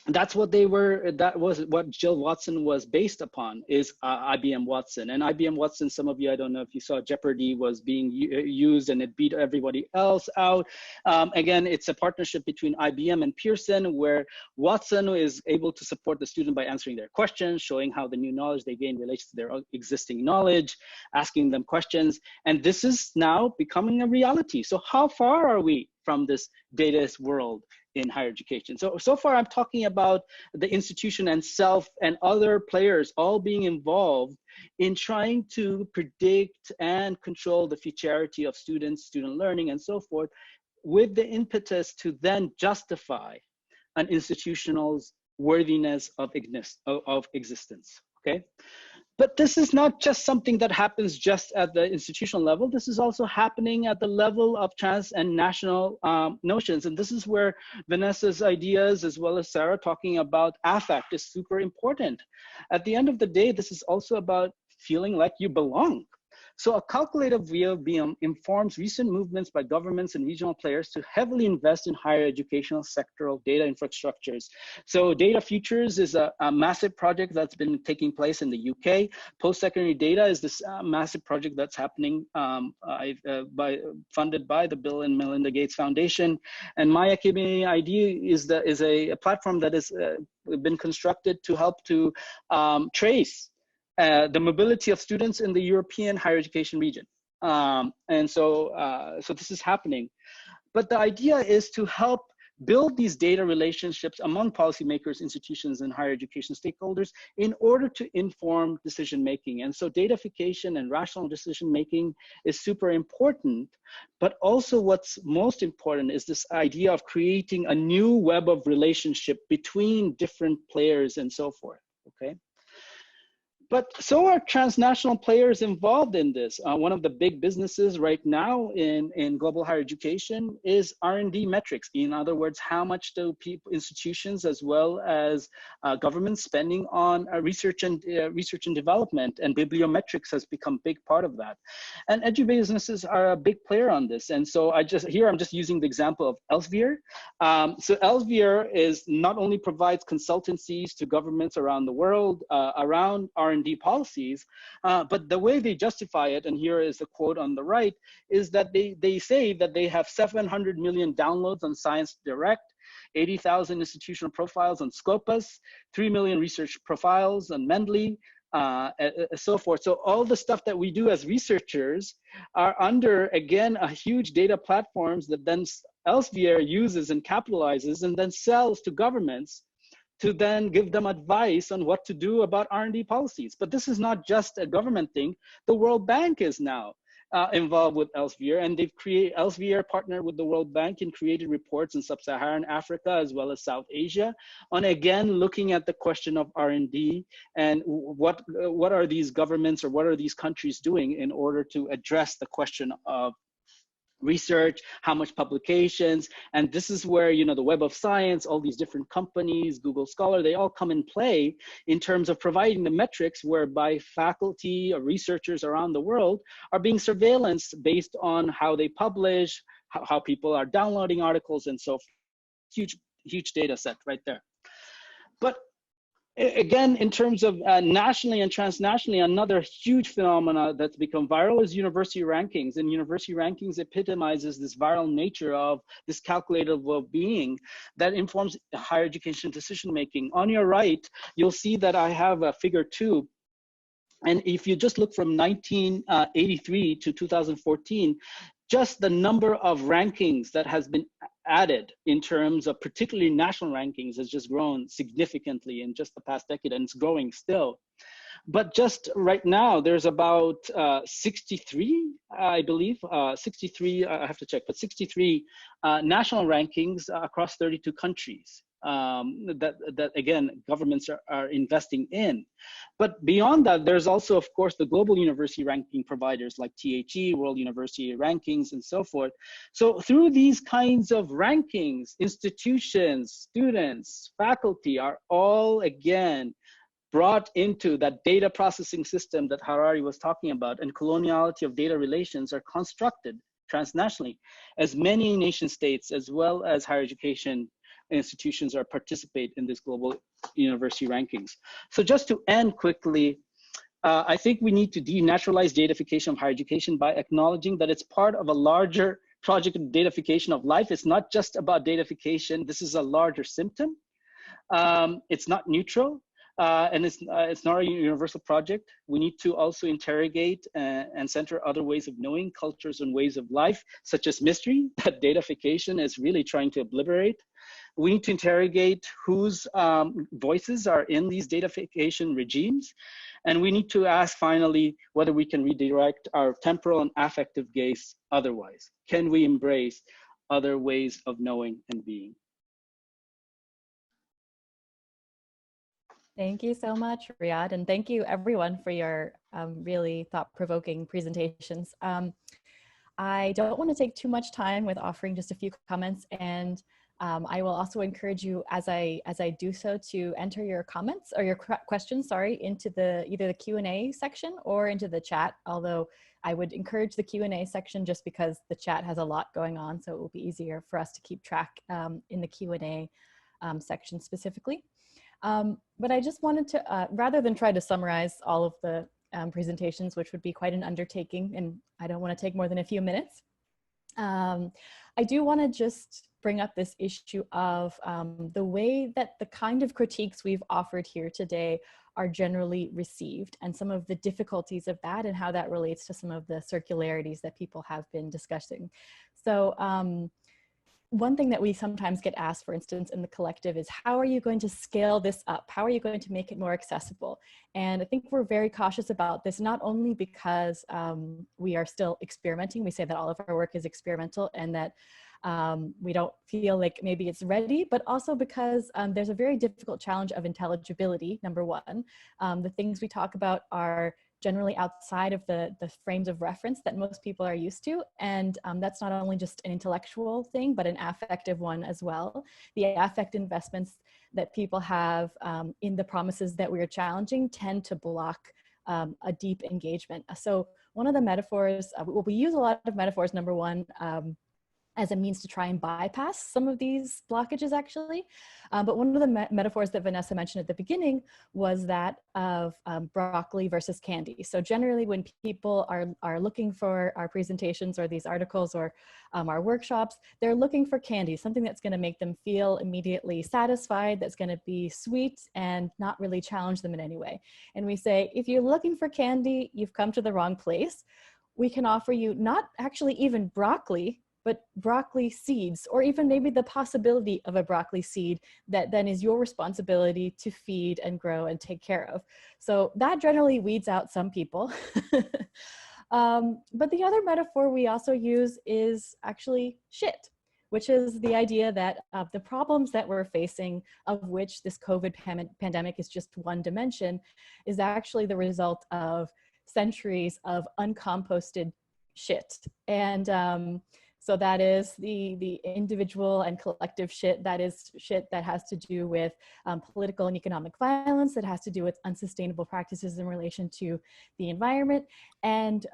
that's what that was what Jill Watson was based upon, is IBM Watson. And IBM Watson, some of you, I don't know if you saw, Jeopardy was being used and it beat everybody else out. Again, it's a partnership between IBM and Pearson, where Watson is able to support the student by answering their questions, showing how the new knowledge they gain relates to their existing knowledge, asking them questions. And this is now becoming a reality. So how far are we from this data world in higher education? So far I'm talking about the institution and self and other players all being involved in trying to predict and control the futurity of students, student learning, and so forth, with the impetus to then justify an institutional's worthiness of existence, okay? But this is not just something that happens just at the institutional level. This is also happening at the level of trans and national notions. And this is where Vanessa's ideas, as well as Sarah talking about affect, is super important. At the end of the day, this is also about feeling like you belong. So a calculative view informs recent movements by governments and regional players to heavily invest in higher educational sectoral data infrastructures. So Data Futures is a massive project that's been taking place in the UK. Post-secondary data is this massive project that's happening funded by the Bill and Melinda Gates Foundation. And My Academy ID is a platform that has been constructed to help to trace the mobility of students in the European higher education region. So this is happening. But the idea is to help build these data relationships among policymakers, institutions, and higher education stakeholders in order to inform decision-making. And so datafication and rational decision-making is super important, but also what's most important is this idea of creating a new web of relationship between different players and so forth, okay? But so are transnational players involved in this. One of the big businesses right now in global higher education is R&D metrics. In other words, how much do institutions as well as governments spending on research and development, and bibliometrics has become a big part of that. And edu businesses are a big player on this. And so I'm just using the example of Elsevier. So Elsevier is not only provides consultancies to governments around the world around R&D policies, but the way they justify it, and here is the quote on the right, is that they say that they have 700 million downloads on Science Direct, 80,000 institutional profiles on Scopus, 3 million research profiles on Mendeley, so forth. So all the stuff that we do as researchers are under, again, a huge data platforms that then Elsevier uses and capitalizes and then sells to governments to then give them advice on what to do about R&D policies. But this is not just a government thing. The World Bank is now involved with Elsevier, and Elsevier partnered with the World Bank and created reports in Sub-Saharan Africa as well as South Asia on, again, looking at the question of R&D and what are these governments or what are these countries doing in order to address the question of research, how much publications, and this is where, you know, the Web of Science, all these different companies, Google Scholar, they all come in play in terms of providing the metrics whereby faculty or researchers around the world are being surveillanced based on how they publish, how people are downloading articles, and so forth. Huge data set right there. But again, in terms of nationally and transnationally, another huge phenomena that's become viral is university rankings. And university rankings epitomizes this viral nature of this calculated well-being that informs higher education decision-making. On your right, you'll see that I have a figure 2. And if you just look from 1983 to 2014, just the number of rankings that has been added in terms of particularly national rankings has just grown significantly in just the past decade, and it's growing still. But just right now, there's about 63, I believe, 63, I have to check, but 63 national rankings across 32 countries. That again, governments are investing in. But beyond that, there's also, of course, the global university ranking providers like THE, World University Rankings, and so forth. So through these kinds of rankings, institutions, students, faculty are all, again, brought into that data processing system that Harari was talking about, and coloniality of data relations are constructed transnationally as many nation states as well as higher education institutions are participate in this global university rankings. So just to end quickly, I think we need to denaturalize datafication of higher education by acknowledging that it's part of a larger project of datafication of life. It's not just about datafication. This is a larger symptom. It's not neutral. And it's not a universal project. We need to also interrogate and center other ways of knowing, cultures and ways of life, such as mystery, that datafication is really trying to obliterate. We need to interrogate whose voices are in these datafication regimes. And we need to ask, finally, whether we can redirect our temporal and affective gaze otherwise. Can we embrace other ways of knowing and being? Thank you so much, Riyad, and thank you everyone for your really thought-provoking presentations. I don't want to take too much time with offering just a few comments, and I will also encourage you as I do so to enter your comments or your questions, sorry, into either the Q&A section or into the chat, although I would encourage the Q&A section just because the chat has a lot going on, so it will be easier for us to keep track in the Q&A section specifically. But I just wanted to, rather than try to summarize all of the presentations, which would be quite an undertaking, and I don't want to take more than a few minutes, I do want to just bring up this issue of the way that the kind of critiques we've offered here today are generally received, and some of the difficulties of that and how that relates to some of the circularities that people have been discussing. So one thing that we sometimes get asked, for instance, in the collective is, how are you going to scale this up? How are you going to make it more accessible? And I think we're very cautious about this, not only because we are still experimenting. We say that all of our work is experimental and that we don't feel like maybe it's ready, but also because there's a very difficult challenge of intelligibility, number one. The things we talk about are generally outside of the frames of reference that most people are used to. And that's not only just an intellectual thing, but an affective one as well. The affect investments that people have in the promises that we are challenging tend to block a deep engagement. So one of the metaphors, well, we use a lot of metaphors, number one, as a means to try and bypass some of these blockages, actually. But one of the metaphors that Vanessa mentioned at the beginning was that of broccoli versus candy. So generally when people are looking for our presentations or these articles or our workshops, they're looking for candy, something that's gonna make them feel immediately satisfied, that's gonna be sweet and not really challenge them in any way. And we say, if you're looking for candy, you've come to the wrong place. We can offer you not actually even broccoli, but broccoli seeds, or even maybe the possibility of a broccoli seed that then is your responsibility to feed and grow and take care of. So that generally weeds out some people. But the other metaphor we also use is actually shit, which is the idea that the problems that we're facing, of which this COVID pandemic is just one dimension, is actually the result of centuries of uncomposted shit. And so that is the individual and collective shit. That is shit that has to do with political and economic violence, that has to do with unsustainable practices in relation to the environment. And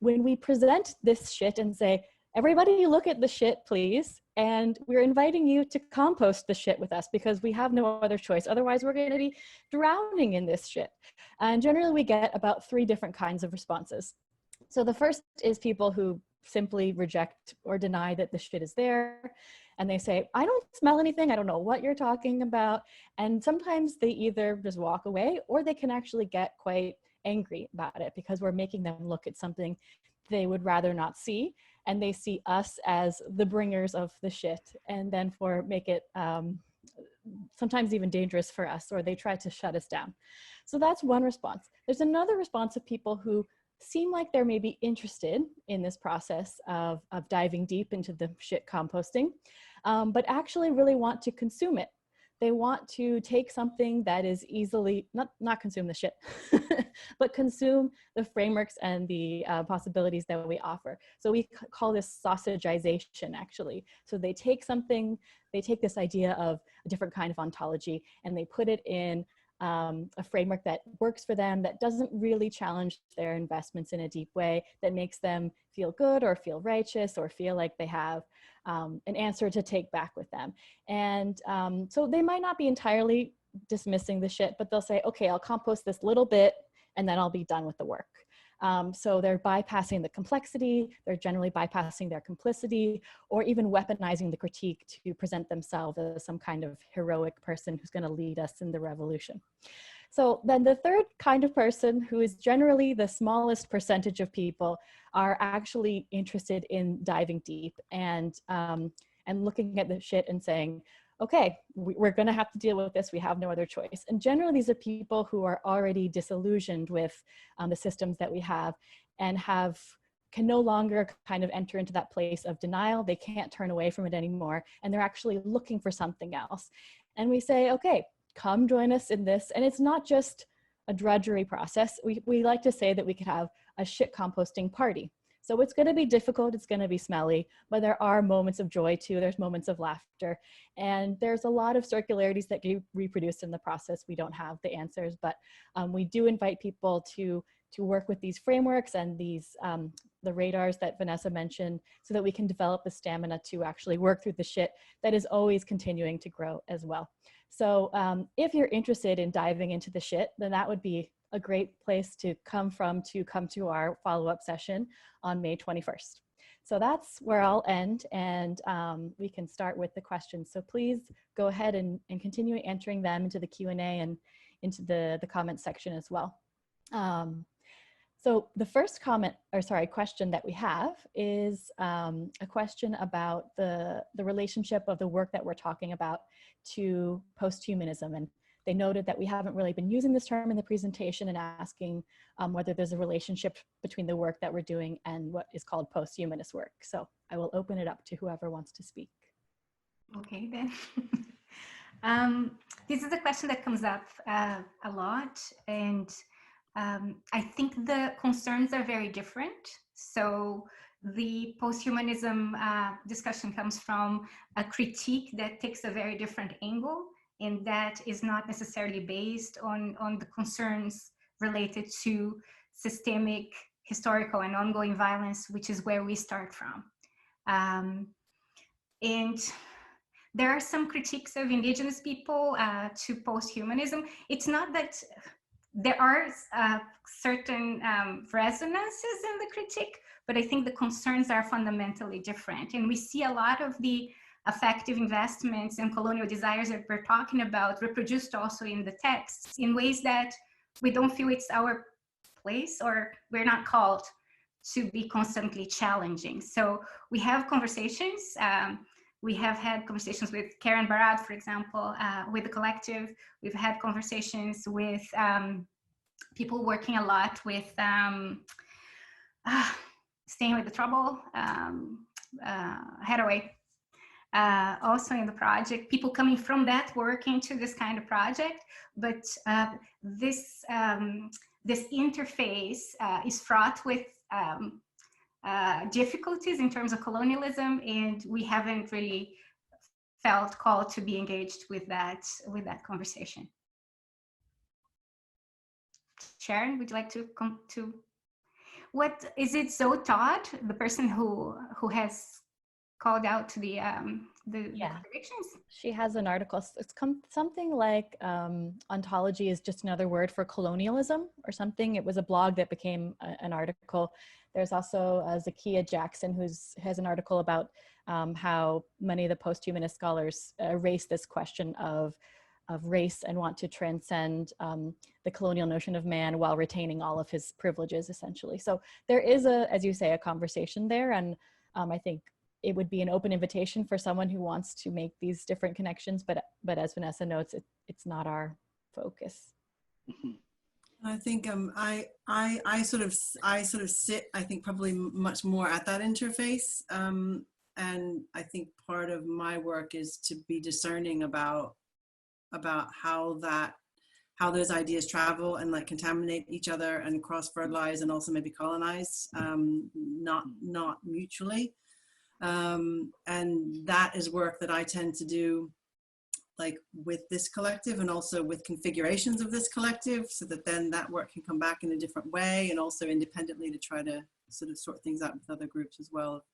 when we present this shit and say, everybody look at the shit, please, and we're inviting you to compost the shit with us because we have no other choice. Otherwise, we're going to be drowning in this shit. And generally, we get about 3 different kinds of responses. So the first is people who simply reject or deny that the shit is there. And they say, I don't smell anything. I don't know what you're talking about. And sometimes they either just walk away or they can actually get quite angry about it because we're making them look at something they would rather not see. And they see us as the bringers of the shit and then make it sometimes even dangerous for us, or they try to shut us down. So that's one response. There's another response of people who seem like they're maybe interested in this process of diving deep into the shit composting, but actually really want to consume it. They want to take something that is easily, not consume the shit, but consume the frameworks and the possibilities that we offer. So we call this sausagization, actually. So they take something, they take this idea of a different kind of ontology and they put it in a framework that works for them, that doesn't really challenge their investments in a deep way, that makes them feel good or feel righteous or feel like they have an answer to take back with them. And so they might not be entirely dismissing the shit, but they'll say, okay, I'll compost this little bit and then I'll be done with the work. So they're bypassing the complexity, they're generally bypassing their complicity, or even weaponizing the critique to present themselves as some kind of heroic person who's going to lead us in the revolution. So then the third kind of person, who is generally the smallest percentage of people, are actually interested in diving deep and looking at the shit and saying, okay, we're going to have to deal with this. We have no other choice. And generally, these are people who are already disillusioned with the systems that we have and can no longer kind of enter into that place of denial. They can't turn away from it anymore. And they're actually looking for something else. And we say, okay, come join us in this. And it's not just a drudgery process. We like to say that we could have a shit composting party. So it's going to be difficult, it's going to be smelly, but there are moments of joy too. There's moments of laughter, and there's a lot of circularities that get reproduced in the process. We don't have the answers, but we do invite people to work with these frameworks and these the radars that Vanessa mentioned, so that we can develop the stamina to actually work through the shit that is always continuing to grow as well. So if you're interested in diving into the shit, then that would be a great place to come to our follow-up session on May 21st. So that's where I'll end, and we can start with the questions. So please go ahead and continue entering them into the Q&A and into the comment section as well. So the first question that we have is a question about the relationship of the work that we're talking about to posthumanism. And they noted that we haven't really been using this term in the presentation and asking whether there's a relationship between the work that we're doing and what is called posthumanist work. So I will open it up to whoever wants to speak. Okay, then. This is a question that comes up a lot, and I think the concerns are very different. So the posthumanism discussion comes from a critique that takes a very different angle, and that is not necessarily based on the concerns related to systemic, historical, and ongoing violence, which is where we start from. And there are some critiques of indigenous people to posthumanism. It's not that there are certain resonances in the critique, but I think the concerns are fundamentally different. And we see a lot of the affective investments and colonial desires that we're talking about reproduced also in the texts in ways that we don't feel it's our place, or we're not called to be constantly challenging. So we have conversations. We have had conversations with Karen Barad, for example, with the collective. We've had conversations with people working a lot with Staying with the Trouble, Hathaway, also in the project, people coming from that work into this kind of project. But this interface is fraught with difficulties in terms of colonialism, and we haven't really felt called to be engaged with that conversation. Sharon, would you like to come to? What is it? So Todd, the person who has called out to the contradictions? She has an article. It's something like ontology is just another word for colonialism or something. It was a blog that became an article. There's also Zakiya Jackson, who has an article about how many of the posthumanist scholars erase this question of race and want to transcend the colonial notion of man while retaining all of his privileges, essentially. So there is as you say, a conversation there. And I think it would be an open invitation for someone who wants to make these different connections, but as Vanessa notes, it's not our focus. I think I sort of sit, I think, probably much more at that interface, and I think part of my work is to be discerning about how those ideas travel and like contaminate each other and cross-fertilize and also maybe colonize, not mutually. And that is work that I tend to do, like with this collective and also with configurations of this collective, so that then that work can come back in a different way, and also independently to try to sort of sort things out with other groups as well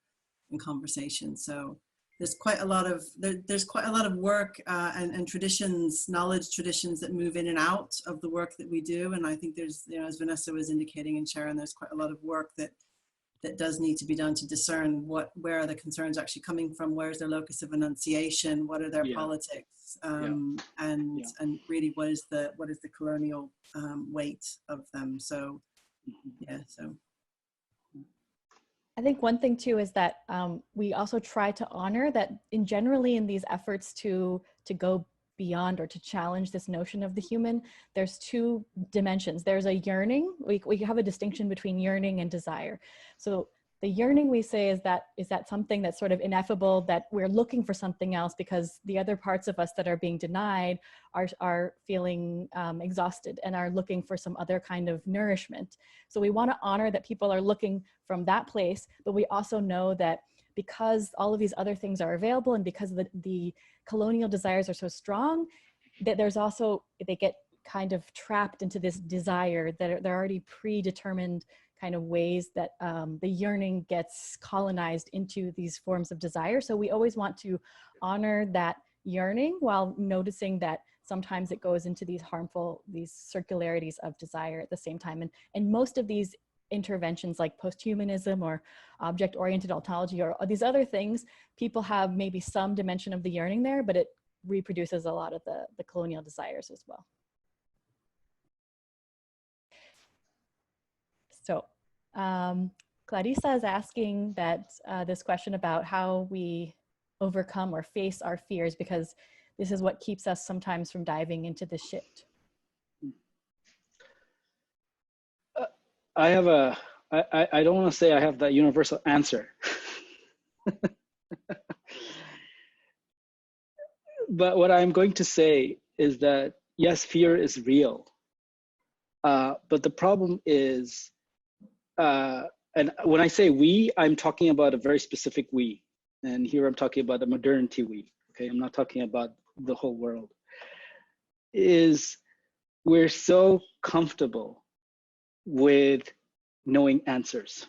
in conversation. So there's quite a lot of work and traditions, knowledge traditions that move in and out of the work that we do. And I think there's, you know, as Vanessa was indicating and Sharon, there's quite a lot of work that does need to be done to discern where are the concerns actually coming from, where's their locus of enunciation, what are their politics, and really what is the colonial weight of them. So so I think one thing too is that we also try to honor that generally in these efforts to go beyond or to challenge this notion of the human, there's two dimensions. There's a yearning. We have a distinction between yearning and desire. So the yearning, we say, is that something that's sort of ineffable, that we're looking for something else because the other parts of us that are being denied are feeling exhausted and are looking for some other kind of nourishment. So we want to honor that people are looking from that place, but we also know that because all of these other things are available and because the colonial desires are so strong, that there's also, they get kind of trapped into this desire that they're already predetermined kind of ways that the yearning gets colonized into these forms of desire. So we always want to honor that yearning while noticing that sometimes it goes into these harmful, these circularities of desire at the same time. And most of these interventions like posthumanism or object-oriented ontology or these other things, people have maybe some dimension of the yearning there, but it reproduces a lot of the colonial desires as well. So Clarissa is asking that this question about how we overcome or face our fears, because this is what keeps us sometimes from diving into the shit. I don't want to say I have that universal answer. But what I'm going to say is that, yes, fear is real. But the problem is, and when I say we, I'm talking about a very specific we. And here I'm talking about the modernity we, okay? I'm not talking about the whole world. Is we're so comfortable with knowing answers.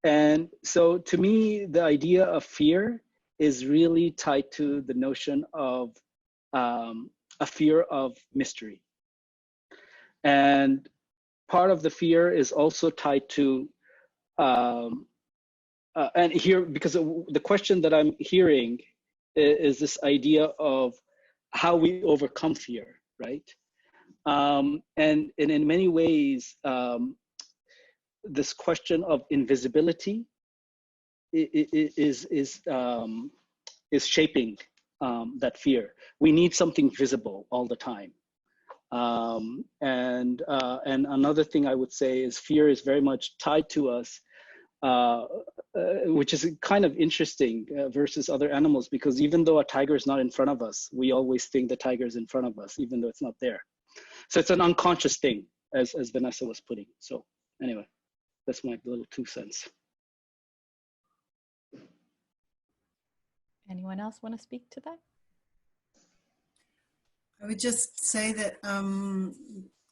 And so to me, the idea of fear is really tied to the notion of a fear of mystery. And part of the fear is also tied to, and here, because the question that I'm hearing is this idea of how we overcome fear, right? And in many ways, this question of invisibility is shaping that fear. We need something visible all the time. And another thing I would say is fear is very much tied to us, which is kind of interesting versus other animals, because even though a tiger is not in front of us, we always think the tiger is in front of us, even though it's not there. So it's an unconscious thing, as Vanessa was putting. So anyway, that's my little 2 cents. Anyone else want to speak to that? I would just say that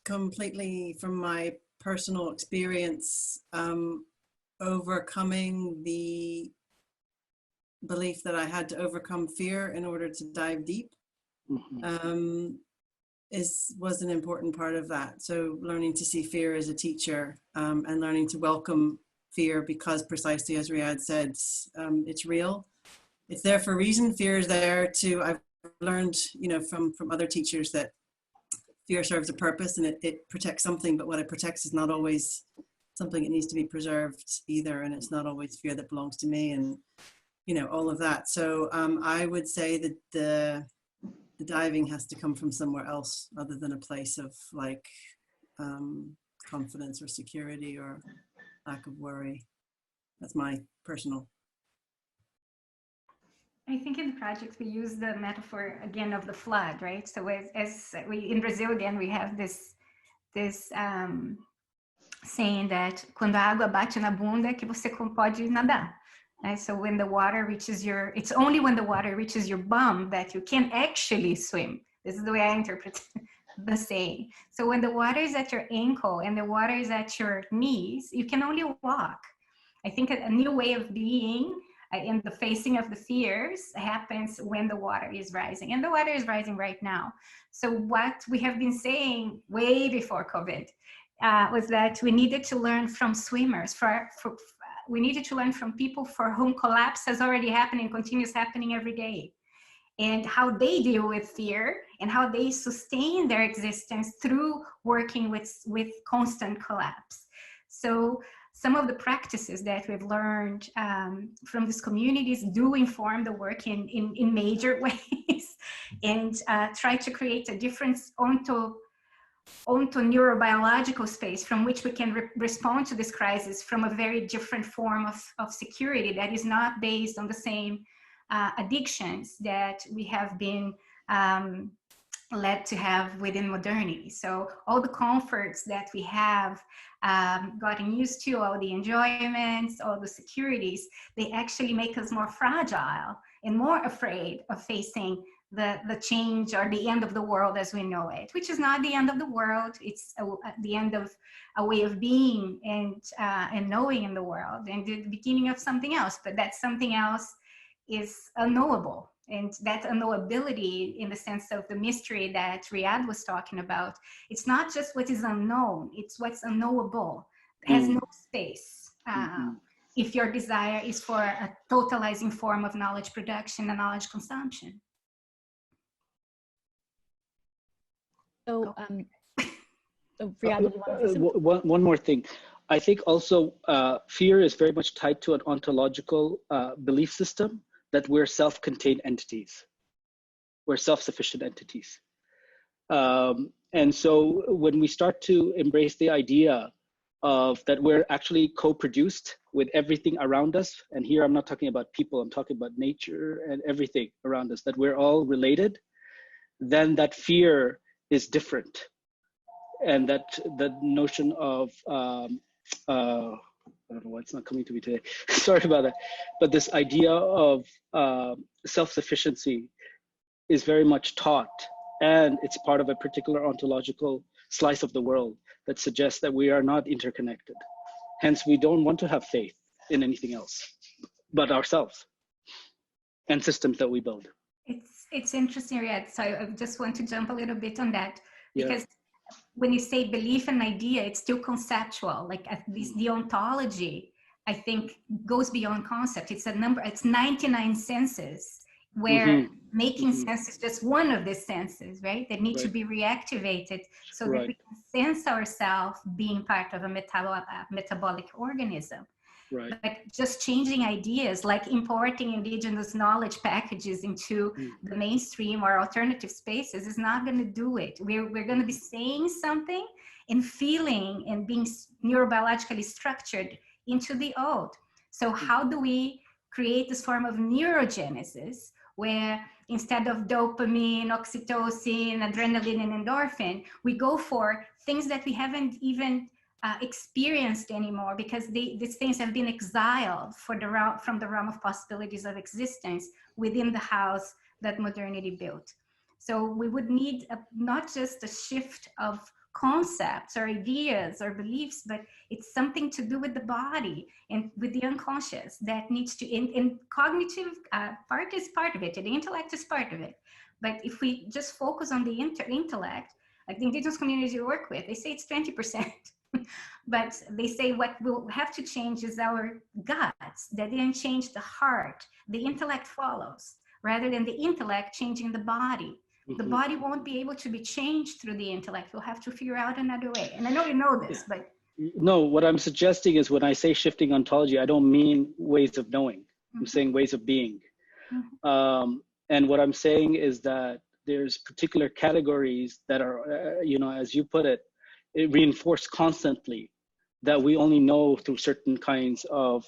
completely from my personal experience, overcoming the belief that I had to overcome fear in order to dive deep was an important part of that. So learning to see fear as a teacher and learning to welcome fear, because precisely as Riyad said, it's real. It's there for a reason. Fear is there to, I've learned, you know, from other teachers that fear serves a purpose and it protects something, but what it protects is not always something that needs to be preserved either. And it's not always fear that belongs to me and, you know, all of that. So I would say that the diving has to come from somewhere else other than a place of like confidence or security or lack of worry. That's my personal. I think in the project we use the metaphor again of the flood, right? So as we in Brazil again we have this saying that quando a água bate na bunda que você pode nadar. Right? So when the water reaches it's only when the water reaches your bum that you can actually swim. This is the way I interpret the saying. So when the water is at your ankle and the water is at your knees, you can only walk. I think a new way of being in the facing of the fears happens when the water is rising, and the water is rising right now. So what we have been saying way before COVID was that we needed to learn from swimmers, we needed to learn from people for whom collapse has already happened and continues happening every day, and how they deal with fear and how they sustain their existence through working with constant collapse. So some of the practices that we've learned from these communities do inform the work in major ways, and try to create a different onto-neurobiological space from which we can respond to this crisis from a very different form of security that is not based on the same addictions that we have been led to have within modernity. So all the comforts that we have gotten used to, all the enjoyments, all the securities, they actually make us more fragile and more afraid of facing the change or the end of the world as we know it, which is not the end of the world. It's the end of a way of being and knowing in the world, and the beginning of something else. But that something else is unknowable. And that unknowability, in the sense of the mystery that Riyad was talking about, it's not just what is unknown, it's what's unknowable. It has no space. If your desire is for a totalizing form of knowledge production and knowledge consumption. So, Riyad, did you want to say something? One more thing. I think also fear is very much tied to an ontological belief system that we're self-contained entities. We're self-sufficient entities. And so when we start to embrace the idea of that we're actually co-produced with everything around us, and here I'm not talking about people, I'm talking about nature and everything around us, that we're all related, then that fear is different. And that the notion of, I don't know why it's not coming to me today, sorry about that, but this idea of self-sufficiency is very much taught, and it's part of a particular ontological slice of the world that suggests that we are not interconnected. Hence, we don't want to have faith in anything else but ourselves and systems that we build. It's interesting, Riyad. So I just want to jump a little bit on that, because Yeah. when you say belief and idea, it's still conceptual. Like at least the ontology, I think, goes beyond concept. It's a number, it's 99 senses, where making sense is just one of the senses, right? That need to be reactivated so that we can sense ourselves being part of a metabolic organism. Right. But just changing ideas, like importing indigenous knowledge packages into the mainstream or alternative spaces, is not going to do it. We're going to be saying something and feeling and being neurobiologically structured into the old. So how do we create this form of neurogenesis, where instead of dopamine, oxytocin, adrenaline, and endorphin, we go for things that we haven't even experienced anymore, because these things have been exiled from the realm of possibilities of existence within the house that modernity built. So we would need not just a shift of concepts or ideas or beliefs, but it's something to do with the body and with the unconscious that needs to, in cognitive part is part of it, and the intellect is part of it. But if we just focus on the intellect, like the indigenous communities you work with, they say it's 20%. But they say what we'll have to change is our guts. They didn't change the heart. The intellect follows, rather than the intellect changing the body. The body won't be able to be changed through the intellect. We'll have to figure out another way. And I know you know this, but... No, what I'm suggesting is when I say shifting ontology, I don't mean ways of knowing. I'm saying ways of being. And what I'm saying is that there's particular categories that are, as you put it, reinforced constantly, that we only know through certain kinds of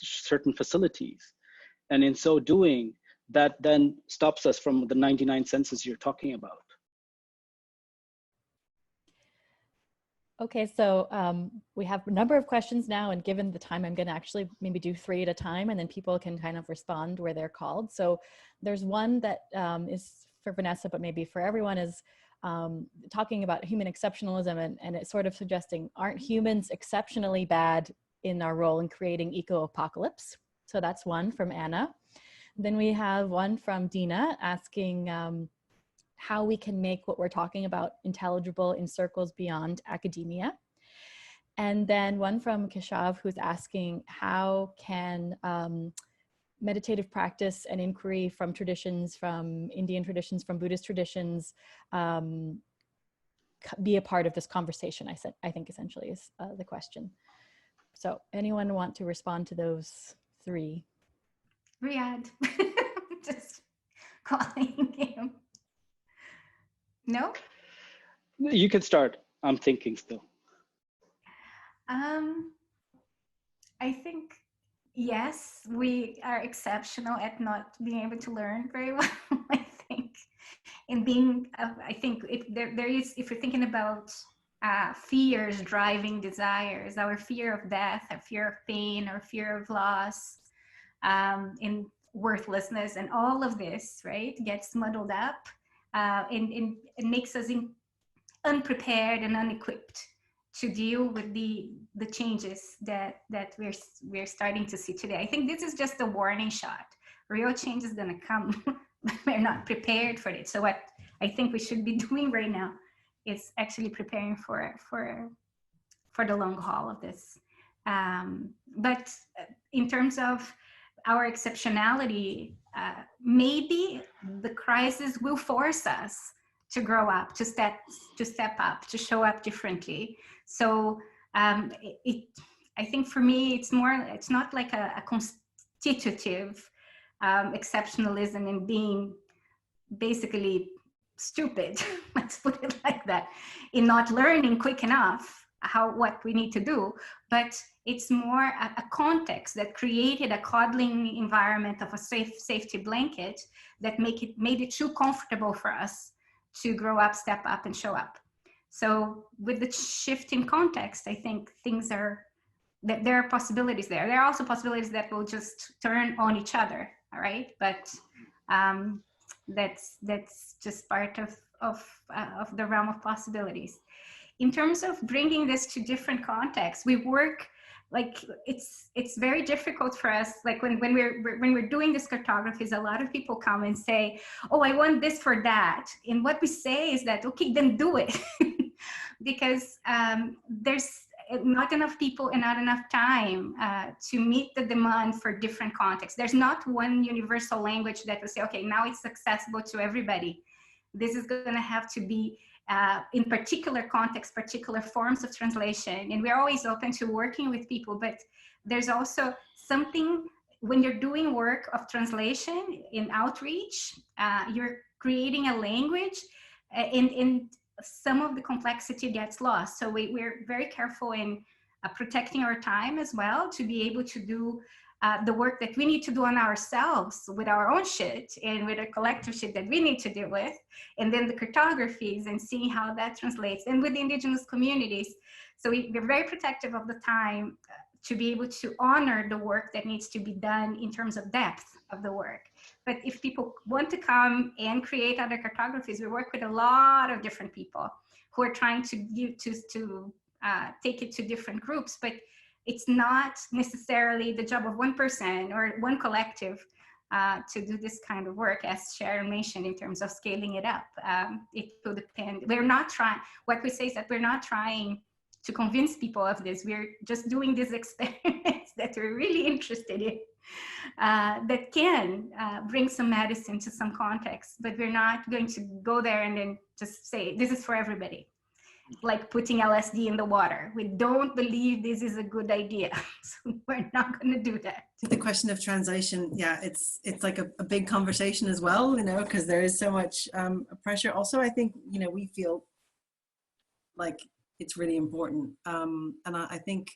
certain facilities. And in so doing, that then stops us from the 99 senses you're talking about. Okay, so we have a number of questions now, and given the time, I'm going to actually maybe do 3 at a time, and then people can kind of respond where they're called. So there's one that is for Vanessa, but maybe for everyone, is talking about human exceptionalism, and it's sort of suggesting, aren't humans exceptionally bad in our role in creating eco-apocalypse? So that's one from Anna. Then we have one from Dina asking how we can make what we're talking about intelligible in circles beyond academia. And then one from Keshav, who's asking how can meditative practice and inquiry from traditions, from Indian traditions, from Buddhist traditions, be a part of this conversation, I think essentially is the question. So anyone want to respond to those 3? Riyad, just calling him. No? You can start. I'm thinking still. I think, yes, we are exceptional at not being able to learn very well, I think. And being, I think if if you're thinking about fears driving desires, our fear of death, our fear of pain, our fear of loss, in worthlessness, and all of this, right, gets muddled up, and it makes us unprepared and unequipped to deal with the changes that we're starting to see today. I think this is just a warning shot. Real change is going to come, but we're not prepared for it. So what I think we should be doing right now is actually preparing for the long haul of this. But in terms of our exceptionality, maybe the crisis will force us to grow up, to step up, to show up differently. So I think for me, it's not like a constitutive exceptionalism in being basically stupid, let's put it like that, in not learning quick enough what we need to do, but it's more a context that created a coddling environment of a safety blanket that made it too comfortable for us to grow up, step up, and show up. So with the shift in context, I think that there are possibilities there. There are also possibilities that will just turn on each other, all right? But that's just part of the realm of possibilities. In terms of bringing this to different contexts, we work, like, it's very difficult for us, like when we're doing these cartographies, a lot of people come and say, oh, I want this for that. And what we say is that, okay, then do it. Because there's not enough people and not enough time to meet the demand for different contexts. There's not one universal language that will say, okay, now it's accessible to everybody. This is going to have to be in particular context, particular forms of translation. And we're always open to working with people, but there's also something when you're doing work of translation in outreach, you're creating a language and some of the complexity gets lost. So we're very careful in protecting our time as well to be able to do the work that we need to do on ourselves with our own shit and with the collective shit that we need to deal with, and then the cartographies and seeing how that translates, and with the indigenous communities. So we're very protective of the time to be able to honor the work that needs to be done in terms of depth of the work. But if people want to come and create other cartographies, we work with a lot of different people who are trying to take it to different groups, but it's not necessarily the job of one person or one collective to do this kind of work, as Sharon mentioned, in terms of scaling it up. It will depend. We're not trying, what we say is that we're not trying to convince people of this. We're just doing these experiments that we're really interested in, that can bring some medicine to some context, but we're not going to go there and then just say, this is for everybody. Like putting LSD in the water. We don't believe this is a good idea. So we're not going to do that. The question of translation, yeah, it's like a big conversation as well, you know, because there is so much pressure. Also, I think, you know, we feel like it's really important. And I think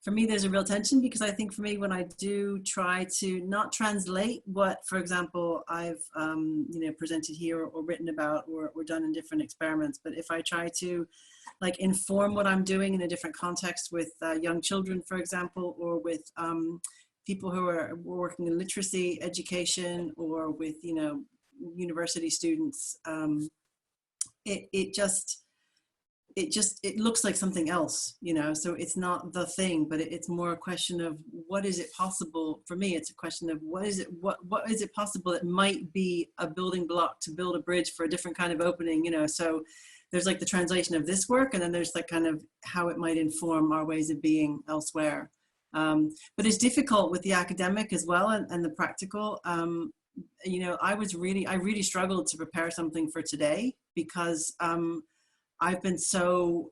for me, there's a real tension, because I think for me, when I do try to not translate what, for example, I've you know, presented here or written about or done in different experiments, but if I try to like inform what I'm doing in a different context with young children, for example, or with people who are working in literacy education, or with, you know, university students, it looks like something else, you know, so it's not the thing, but it's more a question of what is it possible. For me, it's a question of what is it possible that might be a building block to build a bridge for a different kind of opening, you know. So there's like the translation of this work, and then there's like kind of how it might inform our ways of being elsewhere. But it's difficult with the academic as well, and the practical. You know, I really struggled to prepare something for today, because I've been so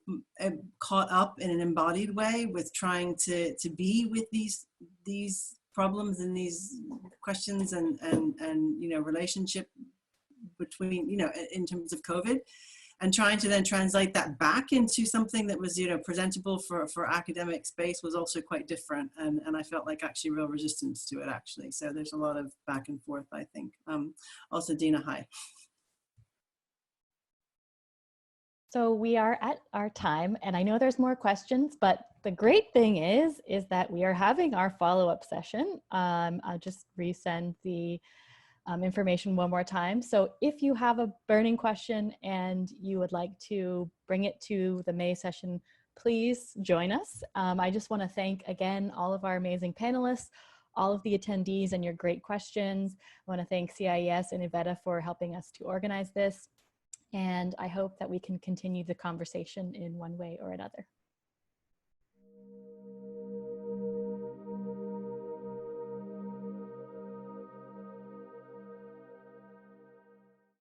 caught up in an embodied way with trying to be with these problems and these questions and you know, relationship between, you know, in terms of COVID, and trying to then translate that back into something that was, you know, presentable for academic space was also quite different. And I felt like actually real resistance to it, actually. So there's a lot of back and forth, I think. Also, Dina, hi. So we are at our time, and I know there's more questions, but the great thing is that we are having our follow-up session. I'll just resend the information one more time. So if you have a burning question and you would like to bring it to the May session, please join us. I just want to thank again all of our amazing panelists, all of the attendees, and your great questions. I want to thank CIES and Iveta for helping us to organize this. And I hope that we can continue the conversation in one way or another.